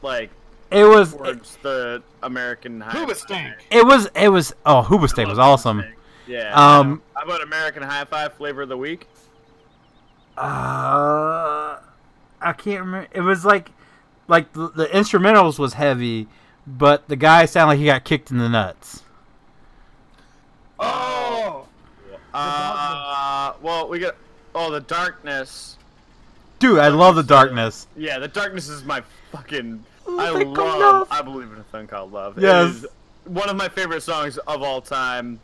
like It was. towards the American High? Hoobastank. It was. Oh, Hoobastank was awesome. Yeah. Um, How about American Hi-Fi Flavor of the Week? I can't remember. It was like the instrumentals was heavy, but the guy sounded like he got kicked in the nuts. Oh. Well, we got. Oh, the Darkness. Dude, I love the darkness. Yeah, the Darkness is my fucking I believe in a thing called love. Yes. It is one of my favorite songs of all time.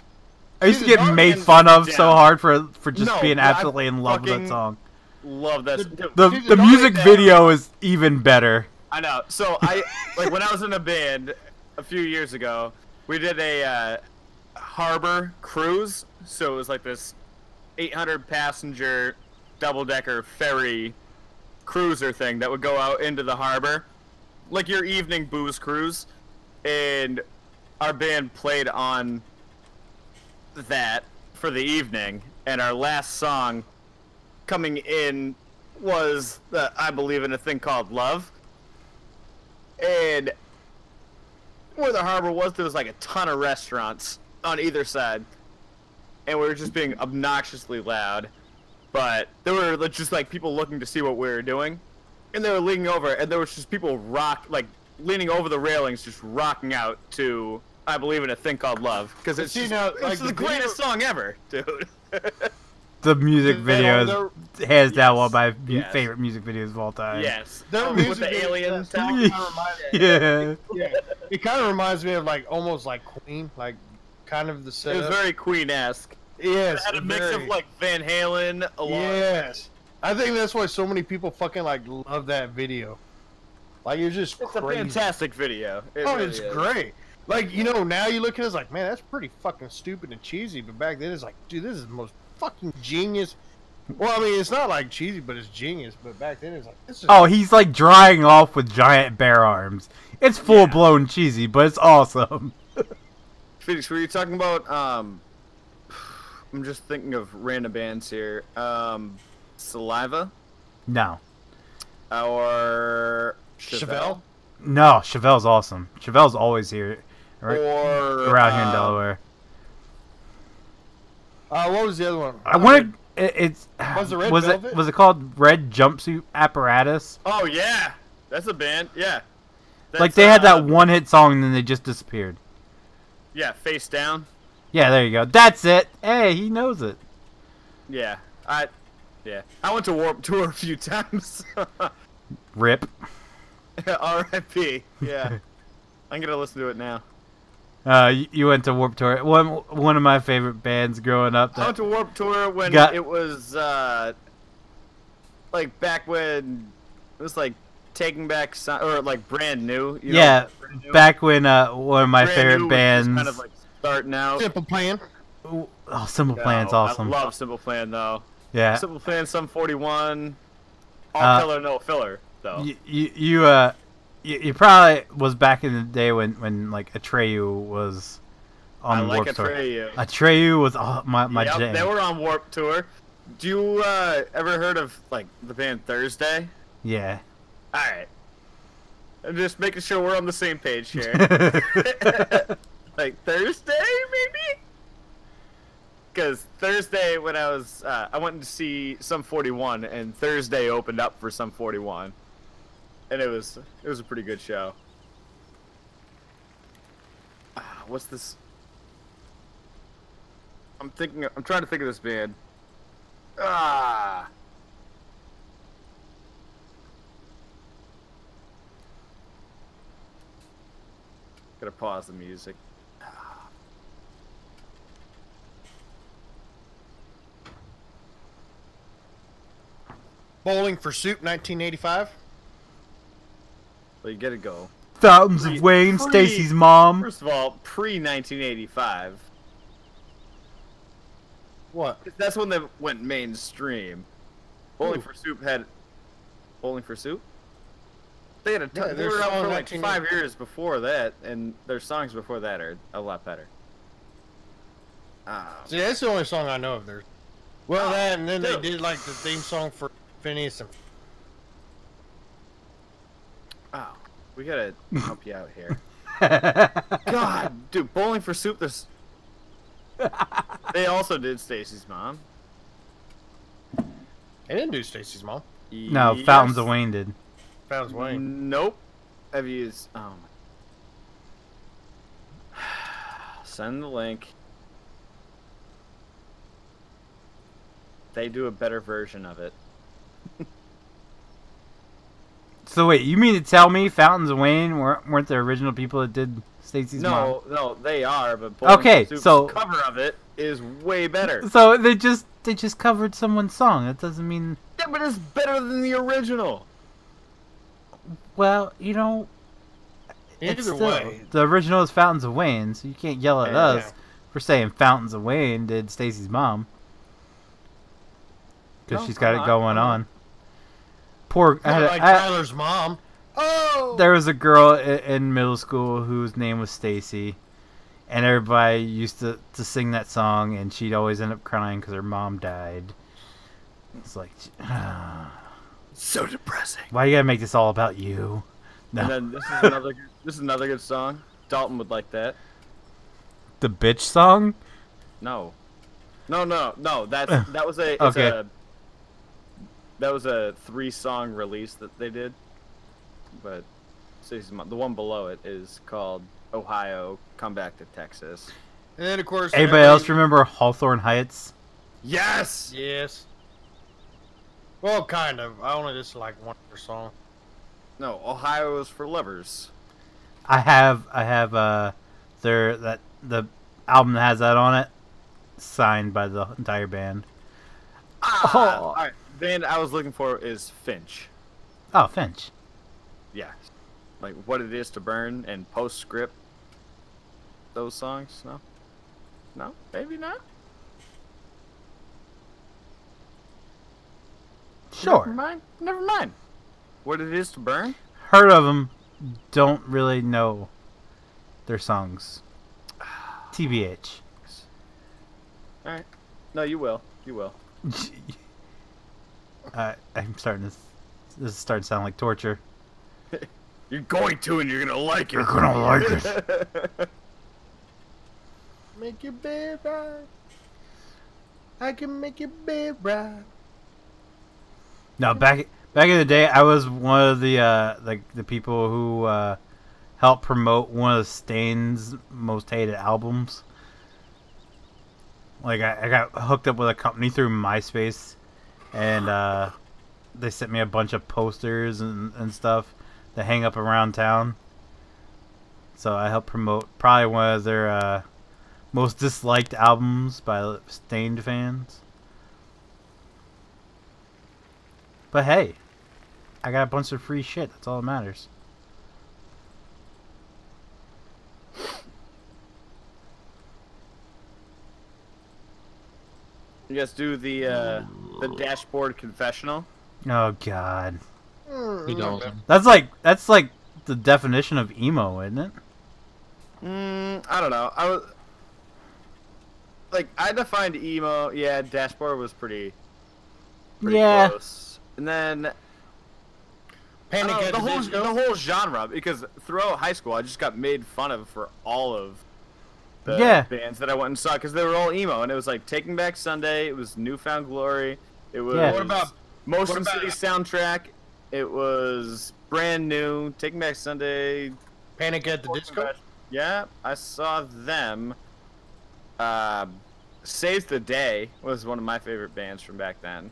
I used to get made fun of so hard for just being absolutely in love with that song. Love that. The music video is even better. I know. So like when I was in a band a few years ago, we did a harbor cruise. So it was like this 800 passenger double-decker ferry cruiser thing that would go out into the harbor, like your evening booze cruise, and our band played on that for the evening, and our last song coming in was I Believe in a Thing Called Love. And where the harbor was, there was like a ton of restaurants on either side, and we were just being obnoxiously loud, but there were just like people looking to see what we were doing, and they were leaning over, and there was just people leaning over the railings, just rocking out to I Believe in a Thing Called Love, because it's the greatest song ever, dude. The music video is hands down one of my favorite music videos of all time. Yes. With the alien talk. Yeah. It kind of reminds me of like almost like Queen, like kind of the setup. It was very Queen-esque. Yes. It had a mix of like Van Halen along. Yes. I think that's why so many people fucking like love that video. Like it's a fantastic video. It's great. Like, you know, now you look at it, it's like, man, that's pretty fucking stupid and cheesy. But back then, it's like, dude, this is the most fucking genius. Well, I mean, it's not like cheesy, but it's genius. But back then, it's like, this is. Oh, he's like drying off with giant bear arms. It's full blown cheesy, but it's awesome. Phoenix, were you talking about? I'm just thinking of random bands here. Saliva? No. Or Chevelle? No, Chevelle's awesome. Chevelle's always here. Right, or around here in Delaware. What was the other one? I wanted. Was the Red Velvet? Was it called Red Jumpsuit Apparatus? Oh yeah, that's a band. Yeah. Like they had that one hit song and then they just disappeared. Yeah, Face Down. Yeah, there you go. That's it. Hey, he knows it. Yeah, I went to Warped Tour a few times. Rip. R.I.P. Yeah, I'm gonna listen to it now. You went to Warped Tour. One of my favorite bands growing up. I went to Warped Tour when it was like back when it was like Taking Back or like Brand New. You know, Brand New? Back when one of my favorite bands was kind of like starting out. Simple Plan. Oh, Simple Plan's awesome. I love Simple Plan though. Yeah. Simple Plan, Sum 41, all filler, no filler though. You probably was back in the day when like Atreyu was on Warped Tour. Atreyu was my jam. They were on Warped Tour. Do you ever heard of like the band Thursday? Yeah. All right. I'm just making sure we're on the same page here. Like Thursday, maybe? Because Thursday, when I went to see Sum 41, and Thursday opened up for Sum 41, and it was a pretty good show. What's this? I'm trying to think of this band. Gotta pause the music. Bowling for Soup, 1985. Well, you gotta go. Fountains of Wayne, Stacy's mom. First of all, pre-1985. What? That's when they went mainstream. Bowling for Soup had... Bowling for Soup? They had they were out for like 5 years before that, and their songs before that are a lot better. See, that's the only song I know of theirs. Well, that, and then they did like the theme song for Phineas and... Oh, we gotta help you out here. God, dude, Bowling for Soup, this... They also did Stacy's Mom. They didn't do Stacy's Mom. No, yes. Fountains of Wayne did. Fountains of Wayne. Nope. Have you used... Send the link. They do a better version of it. So wait, you mean to tell me Fountains of Wayne weren't the original people that did Stacy's mom? No, they are, but Okay, Soup's so cover of it is way better. So they just covered someone's song. That doesn't mean. Yeah, but it's better than the original. Well, you know. Either way, the original is Fountains of Wayne, so you can't yell at us for saying Fountains of Wayne did Stacy's mom. Because she's got it going on. Poor. Tyler's mom. Oh! There was a girl in middle school whose name was Stacy, and everybody used to sing that song, and she'd always end up crying because her mom died. It's like, so depressing. Why you gotta make this all about you? No. And then this is another good song. Dalton would like that. The bitch song? No. That was a okay. That was a 3-song release that they did. But the one below it is called Ohio, Come Back to Texas. And then of course anybody else remember Hawthorne Heights? Yes. Yes. Well, kind of. I only just like one of their song. No, Ohio is for lovers. I have the album that has that on it, signed by the entire band. All right. Band I was looking for is Finch. Oh, Finch. Yeah, like What It Is to Burn and Postscript. Those songs, no, maybe not. Sure. Never mind. What It Is to Burn. Heard of them, don't really know their songs. TBH. All right. No, you will. I'm starting to. This is starting to sound like torture. You're going to, and you're gonna like it. You're gonna like it. Make your bed right. I can make your bed right. No, back in the day, I was one of the people who helped promote one of Stain's most hated albums. Like I got hooked up with a company through MySpace, and they sent me a bunch of posters and stuff to hang up around town. So I helped promote probably one of their most disliked albums by Stained fans. But hey, I got a bunch of free shit. That's all that matters. You guys do the dashboard confessional. Oh God. We don't. That's like the definition of emo, isn't it? I don't know. I defined emo. Yeah, dashboard was pretty close. And then Panic at the Disco. the whole genre, because throughout high school I just got made fun of for all of the bands that I went and saw because they were all emo, and it was like Taking Back Sunday, it was Newfound Glory, it was What about Motion City Soundtrack, it was Brand New, Taking Back Sunday, Panic at the Disco? Yeah, I saw them. Save the Day was one of my favorite bands from back then.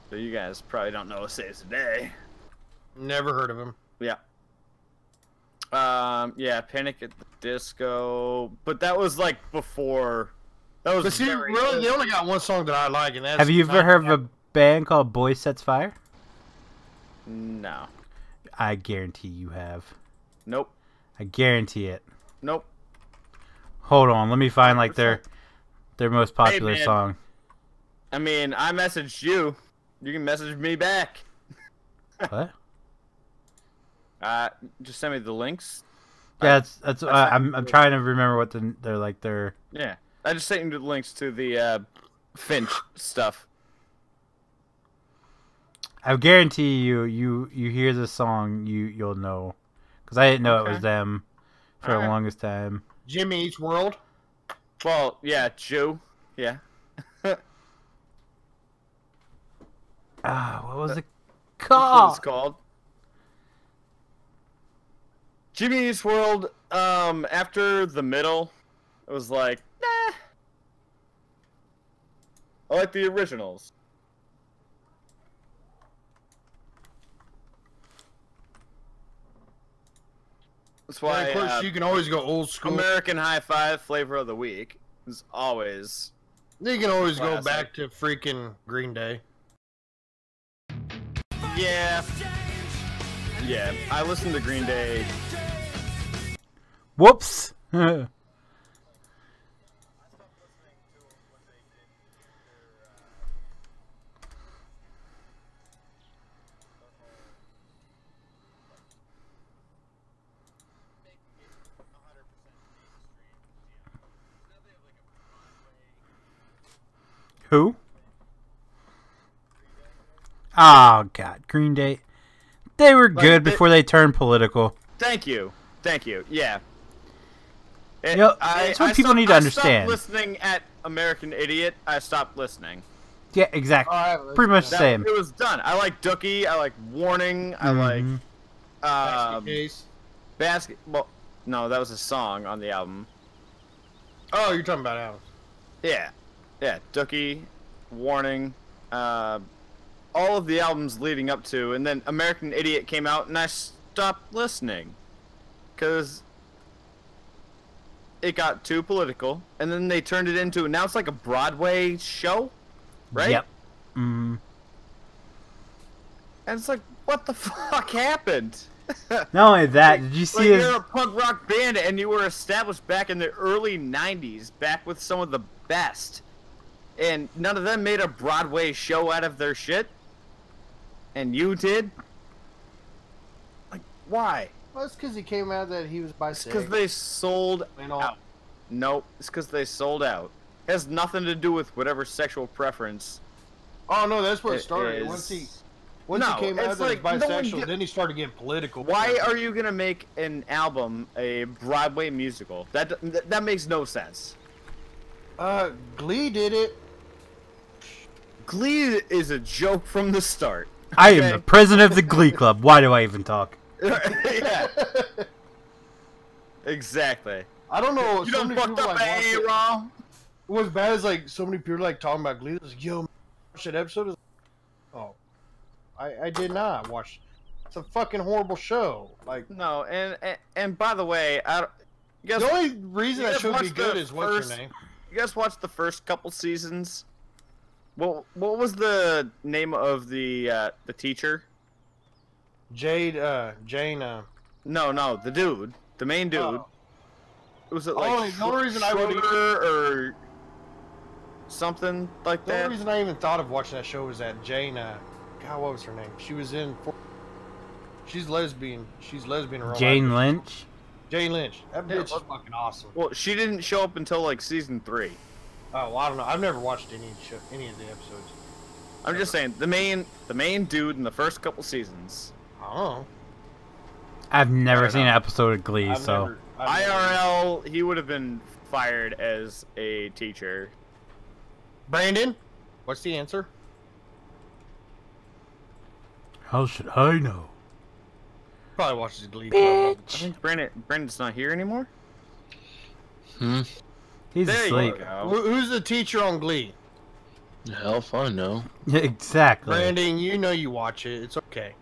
So you guys probably don't know Saves the Day. Never heard of him. Yeah. Yeah, Panic at the Disco, but that was like before. That was. But see, really, they only got one song that I like, and that's. Have you ever heard of a band called Boy Sets Fire? No. I guarantee you have. Nope. I guarantee it. Nope. Hold on, let me find like their most popular man. song. I mean, I messaged you. You can message me back. What? Just send me the links. Yeah, that's I'm trying to remember what they're like. They're Yeah, I just sent you the links to the Finch stuff. I guarantee you hear the song, you'll know, because I didn't know it was them for the longest time. Jimmy Eats World. Well, yeah, Joe. Yeah. What was it That's what called? it's called. Jimmy East World, after the middle, it was like, nah. I like the originals. That's why. And of course, you can always go old school. American High Five flavor of the week is always. You can always go classic. back to freaking Green Day. Yeah. Yeah, I listened to Green Day. Whoops. Who? Oh God, Green Day. They were good before they turned political. Thank you. Yeah. You know, that's what people need to understand. I stopped listening at American Idiot. I stopped listening. Yeah, exactly. Alright, Pretty much the same. It was done. I like Dookie. I like Warning. I like Basket. Well, no, that was a song on the album. Oh, you're talking about Alex. Yeah. Dookie, Warning, all of the albums leading up to, and then American Idiot came out, and I stopped listening, cause it got too political, and then they turned it into, now it's like a Broadway show, right? Yep. And it's like, what the fuck happened? Not only that, did you see You're a punk rock band, and you were established back in the early '90s, back with some of the best. And none of them made a Broadway show out of their shit. And you did? Like, why? Well, it's because he came out that he was bisexual. It's because they sold out. Nope, it's because they sold out. It has nothing to do with whatever sexual preference. Oh no, that's where it started. Once he came out that he was bisexual, then he started getting political. Why are you gonna make an album a Broadway musical? That makes no sense. Glee did it. Glee is a joke from the start. I am the president of the Glee Club. Why do I even talk? Yeah. Exactly. I don't know. You done fucked up, A-Raw. What's bad is like so many people like talking about Glee. Like, yo, watch that episode. Oh, I did not watch. It's a fucking horrible show. Like no, and by the way, the only reason that should be good is what's her name. You guys watched the first couple seasons? Well, what was the name of the teacher? Jane. No, the dude, the main dude. Oh. Was it like the only reason I would or something like that? The only reason I even thought of watching that show was that Jane. God, what was her name? She was in. She's lesbian. She's lesbian. Jane Lynch. Jane Lynch. That bitch is fucking awesome. Well, she didn't show up until like season 3. Oh, well, I don't know. I've never watched any of the episodes. I'm just saying the main dude in the first couple seasons. I don't know. I've never seen an episode of Glee, so IRL, he would have been fired as a teacher. Brandon, what's the answer? How should I know? Probably watches the Glee Club. I think Brandon's not here anymore. He's asleep. Who's the teacher on Glee? Hell if I know. Yeah, exactly. Brandon, you know you watch it. It's okay.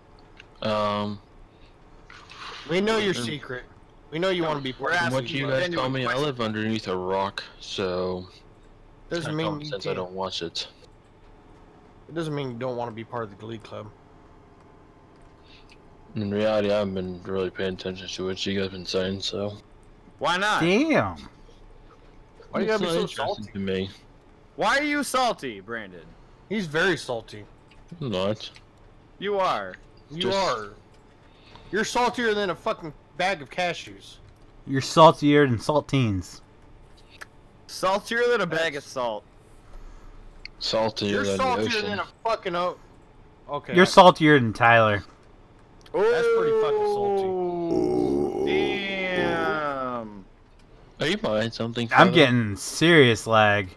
We know your secret. We know you want to be part of What you guys call me, I live underneath a rock, so doesn't mean since I don't watch it. It doesn't mean you don't want to be part of the Glee Club. In reality, I haven't been really paying attention to what you guys been saying, so. Why not? Damn. Why you gotta be so interesting salty? to me? Why are you salty, Brandon? He's very salty. I'm not. You are. You are. You're saltier than a fucking bag of cashews. You're saltier than saltines. Saltier than a bag of salt. Saltier than the saltier ocean. than a fucking Okay. You're saltier than Tyler. That's pretty fucking salty. Damn. Are you buying something? I'm Tyler? getting serious lag.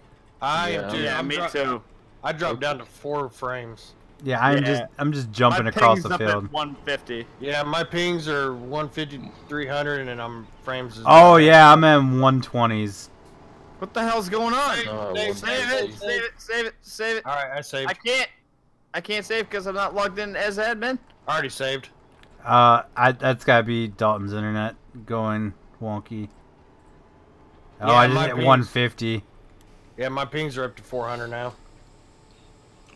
I am too. Yeah, me too. I dropped down to 4 frames. Yeah, I'm just jumping My across ping's the up field. at 150. Yeah, my pings are 150, 300, and I'm frames. Oh yeah, I'm at 120s. What the hell's going on? Save Save it. All right, I saved. I can't save because I'm not logged in as admin. I already saved. That's gotta be Dalton's internet. going wonky. Oh, Yeah, I just my hit pings- 150. Yeah, my pings are up to 400 now.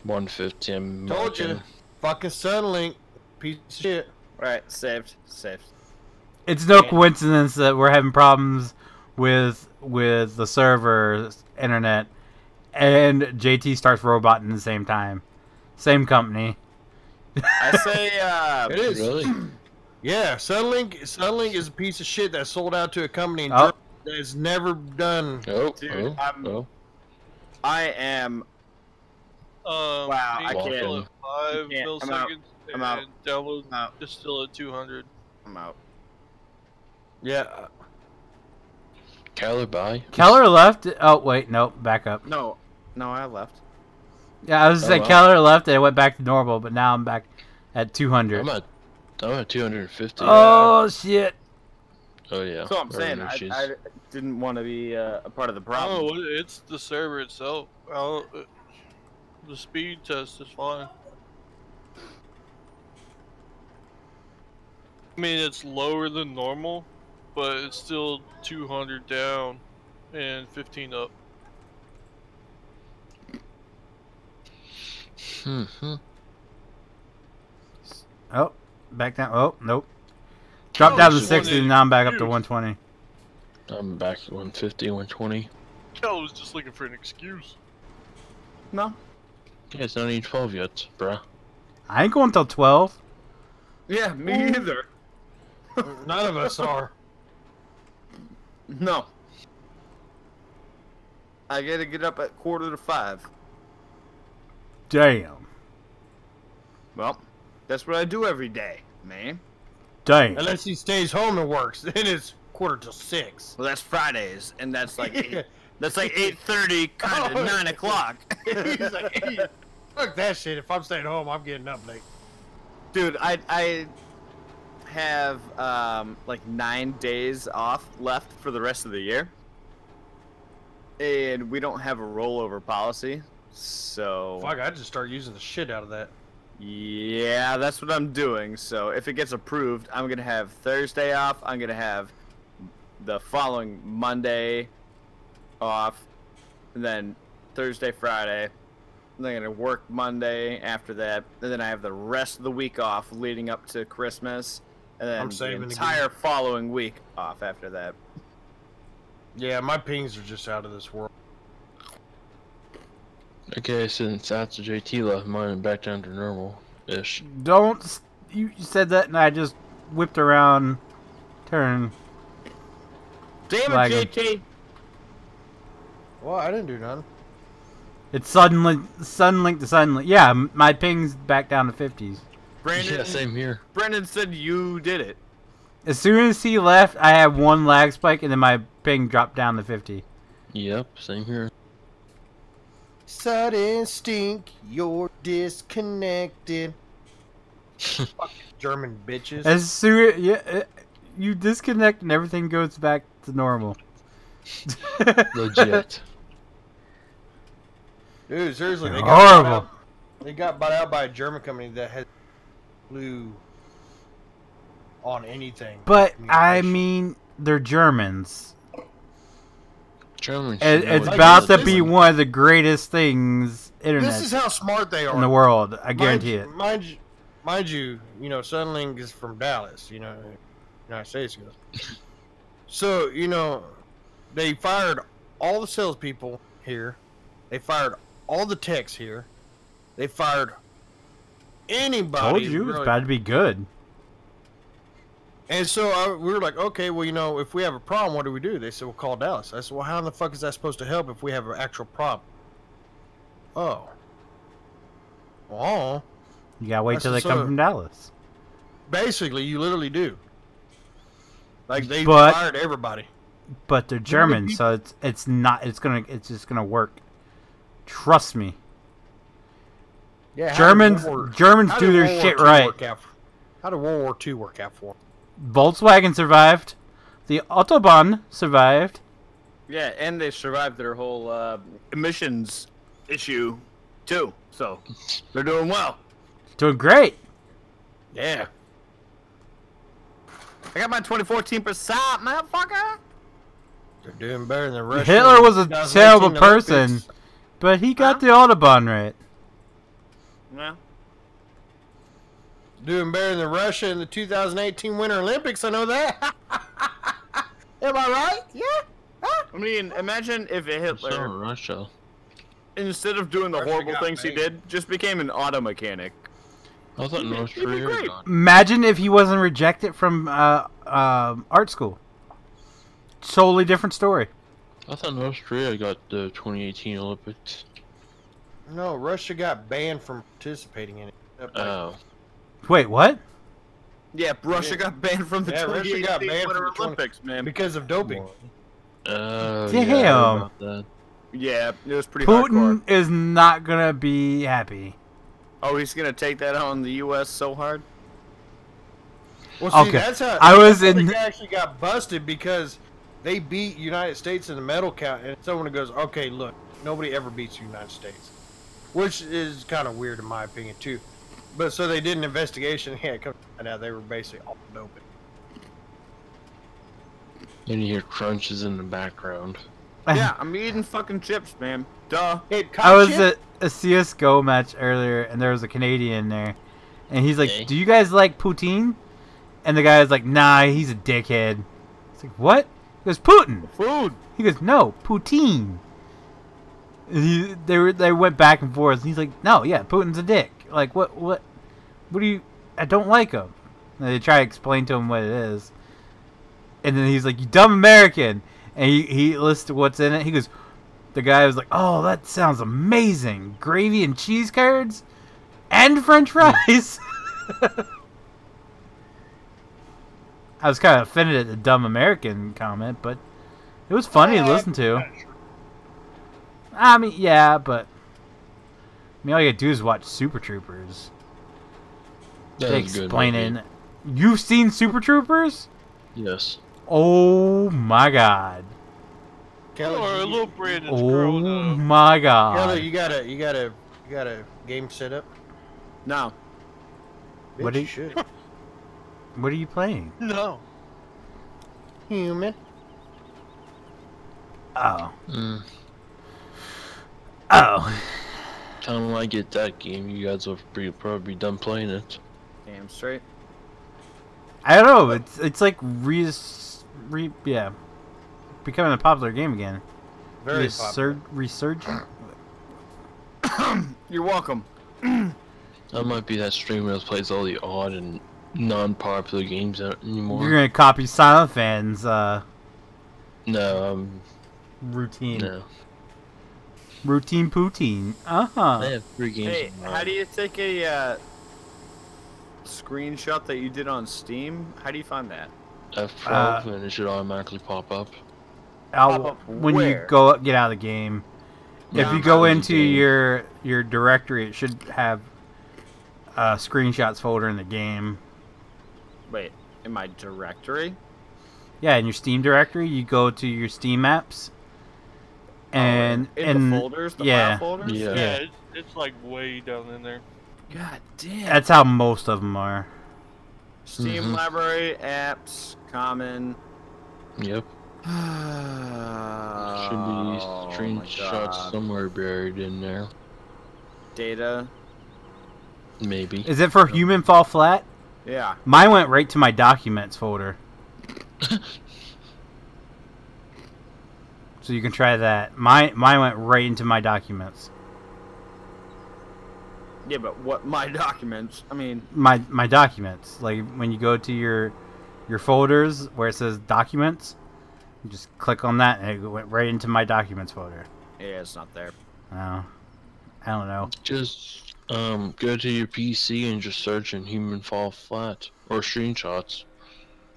150. I'm Told you. marking. Fucking Sunlink. Piece of shit. Right, saved. It's no Yeah. coincidence that we're having problems with the server internet, and JT starts roboting at the same time. Same company. I say, It is. Really? Yeah, Sunlink is a piece of shit that sold out to a company in Oh. Germany that has never done. Oh, Dude, oh. I am. Wow, I can't. Still at 5 You can't. I'm out. milliseconds, I'm out. and download I'm out. is still at 200. I'm out. Yeah. Keller, bye. Keller left. Oh wait, nope, back up. No, I left. Yeah, I was gonna say wow. Keller left and it went back to normal, but now I'm back at 200. I'm at 250. Oh shit! Oh yeah. That's what I'm There saying. are no issues. I didn't want to be a part of the problem. Oh, it's the server itself. The speed test is fine. I mean, it's lower than normal, but it's still 200 down and 15 up. Oh, back down. Oh nope. Dropped down to this is 60, and now I'm back up to 120. I'm back at 150, 120. Kel was just looking for an excuse. No. Yeah, it's not even 12 yet, bruh. I ain't going till 12. Yeah, me either. None of us are. No. I gotta get up at 4:45. Damn. Well, that's what I do every day, man. Damn. Unless he stays home and works, then it's 5:45. Well, that's Fridays, and that's like that's like 8:30, kind of 9 o'clock. He's like, hey, fuck that shit. If I'm staying home, I'm getting up late. Dude, I have like 9 days off left for the rest of the year, and we don't have a rollover policy, so Fuck, I just start using the shit out of that. yeah, that's what I'm doing. So if it gets approved, I'm gonna have Thursday off. I'm gonna have the following Monday off, and then Thursday, Friday. And then I'm gonna work Monday after that, and then I have the rest of the week off leading up to Christmas, and then I'm the saving entire following week off after that. Yeah, my pings are just out of this world. Okay, since after JT left, mine went back down to normal-ish. Don't. You said that, and I just whipped around, turn. Damn it, Lagging. JT! Well, I didn't do nothing. It's Sunlink to Sunlink. Yeah, my ping's back down to 50s. Brandon, Yeah, same here. Brendan said you did it. As soon as he left, I had one lag spike, and then my ping dropped down to 50. Yep, same here. Sudden stink, you're disconnected. Fucking German bitches. As soon you disconnect, and everything goes back to normal. Legit. Dude, seriously, they Horrible. got bought out by a German company that has flew on anything. But I mean, they're Germans. Germans. And should know it's what about they're to be doing. one of the greatest things internet This is how smart they are. in the world. I guarantee it. Mind you, Sunlink is from Dallas, United States. So, they fired all the salespeople here. They fired all the techs here. They fired anybody. Told you it's really. about to be good. And so we were like, okay, well, if we have a problem, what do we do? They said, well, call Dallas. I said, well, how in the fuck is that supposed to help if we have an actual problem? Oh. Oh. You gotta wait That's till they what's come up. from Dallas. Basically, you literally do. Like, they But- fired everybody. But they're German, so it's just gonna work. Trust me. Yeah, Germans how do did their World War shit II right. work out? How did World War II work out for them? Volkswagen survived. The Autobahn survived. Yeah, and they survived their whole emissions issue, too. So, they're doing well. Doing great. Yeah. I got my 2014%, motherfucker. They're doing better than Russia. Hitler was a 2018 terrible person, Olympics. but he got the Autobahn right. Yeah. Doing better than Russia in the 2018 Winter Olympics. I know that. Am I right? Yeah. Huh? I mean, imagine if Hitler, So Russia. instead of doing the Russia horrible got things he banged. did, just became an auto mechanic. I thought North He'd be Korea great. got. Imagine if he wasn't rejected from art school. Totally different story. I thought North Korea got the 2018 Olympics. No, Russia got banned from participating in it. Oh. Wait, what? Yeah, Russia got banned from the Yeah, Russia got 2018 banned Winter from the 20 Olympics, man. because of doping. Yeah, I Damn. heard about that. Yeah, it was pretty Putin hardcore. is not gonna be happy. Oh, he's gonna take that on the U.S. so hard. Well, see, Okay. that's how I was that's how in- they actually got busted because they beat United States in the medal count, and someone goes, "Okay, look, nobody ever beats the United States," which is kind of weird in my opinion too. But so they did an investigation. Yeah, come find out they were basically all doping. And you hear crunches in the background. Yeah, I'm eating fucking chips, man. Duh. Hey, I was shit. at a CS:GO match earlier, and there was a Canadian there, and he's like, Okay. "Do you guys like poutine?" And the guy was like, "Nah, he's a dickhead." It's like, "What?" He goes, "Putin." Food. He goes, "No, poutine." And they went back and forth. And he's like, "No, yeah, Putin's a dick. Like, what do you? I don't like him." And they try to explain to him what it is, and then he's like, "You dumb American." And he listed what's in it. He goes, the guy was like, "Oh, that sounds amazing. Gravy and cheese curds and French fries." I was kind of offended at the dumb American comment, but it was funny to listen to. I mean, yeah, but I mean, all you gotta do is watch Super Troopers. That They was a good explaining. movie. You've seen Super Troopers? Yes. Oh my god. Kelly, Or a you, little Brandon's Oh growing up. my god. Kelly, you got a game set up. No. Bitch, What do you you- should. What are you playing? No. Human. Oh. Mm. Oh. Time I get that game, you guys will probably be done playing it. Damn straight. I don't know. It's like yeah, becoming a popular game again. Very popular. Resurgent. You're welcome. That might be that streamer that plays all the odd and non-popular games anymore. You're gonna copy Silent Fan's No, routine. no. Routine poutine. I have 3 games. Hey, in how do you take a screenshot that you did on Steam? How do you find that? F12 and it should automatically pop up. Pop up When you where? get out of the game. Yeah, If you I'm go out of the into game. your directory, it should have a screenshots folder in the game. Wait, in my directory? Yeah, in your Steam directory, you go to your Steam apps, and in the folders, the yeah. file folders? Yeah. Yeah, it's like way down in there. God damn. that's how most of them are. Steam Mhm. library, apps, common. Yep. Should be Oh, my screenshots God. somewhere buried in there. Data. Maybe. Is it for Human Fall Flat? Yeah. Mine went right to my documents folder. So you can try that. Mine went right into my documents. Yeah, but what my documents? I mean, My documents. Like when you go to your folders where it says documents, you just click on that and it went right into my documents folder. yeah, it's not there. Oh, I don't know. Just go to your PC and just search in Human Fall Flat or screenshots.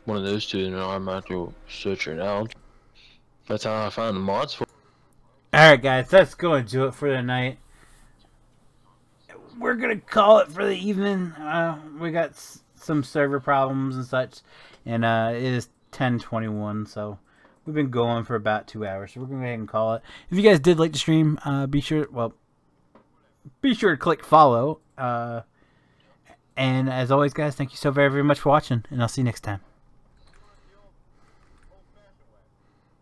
One of those two, and it'll automatically search it out. That's how I found the mods for. Alright guys, that's going to do it for the night. We're going to call it for the evening. We got some server problems and such. And it is 10:21, so we've been going for about 2 hours. So we're going to go ahead and call it. If you guys did like the stream, be sure to click follow. And as always guys, thank you so very, very much for watching. And I'll see you next time.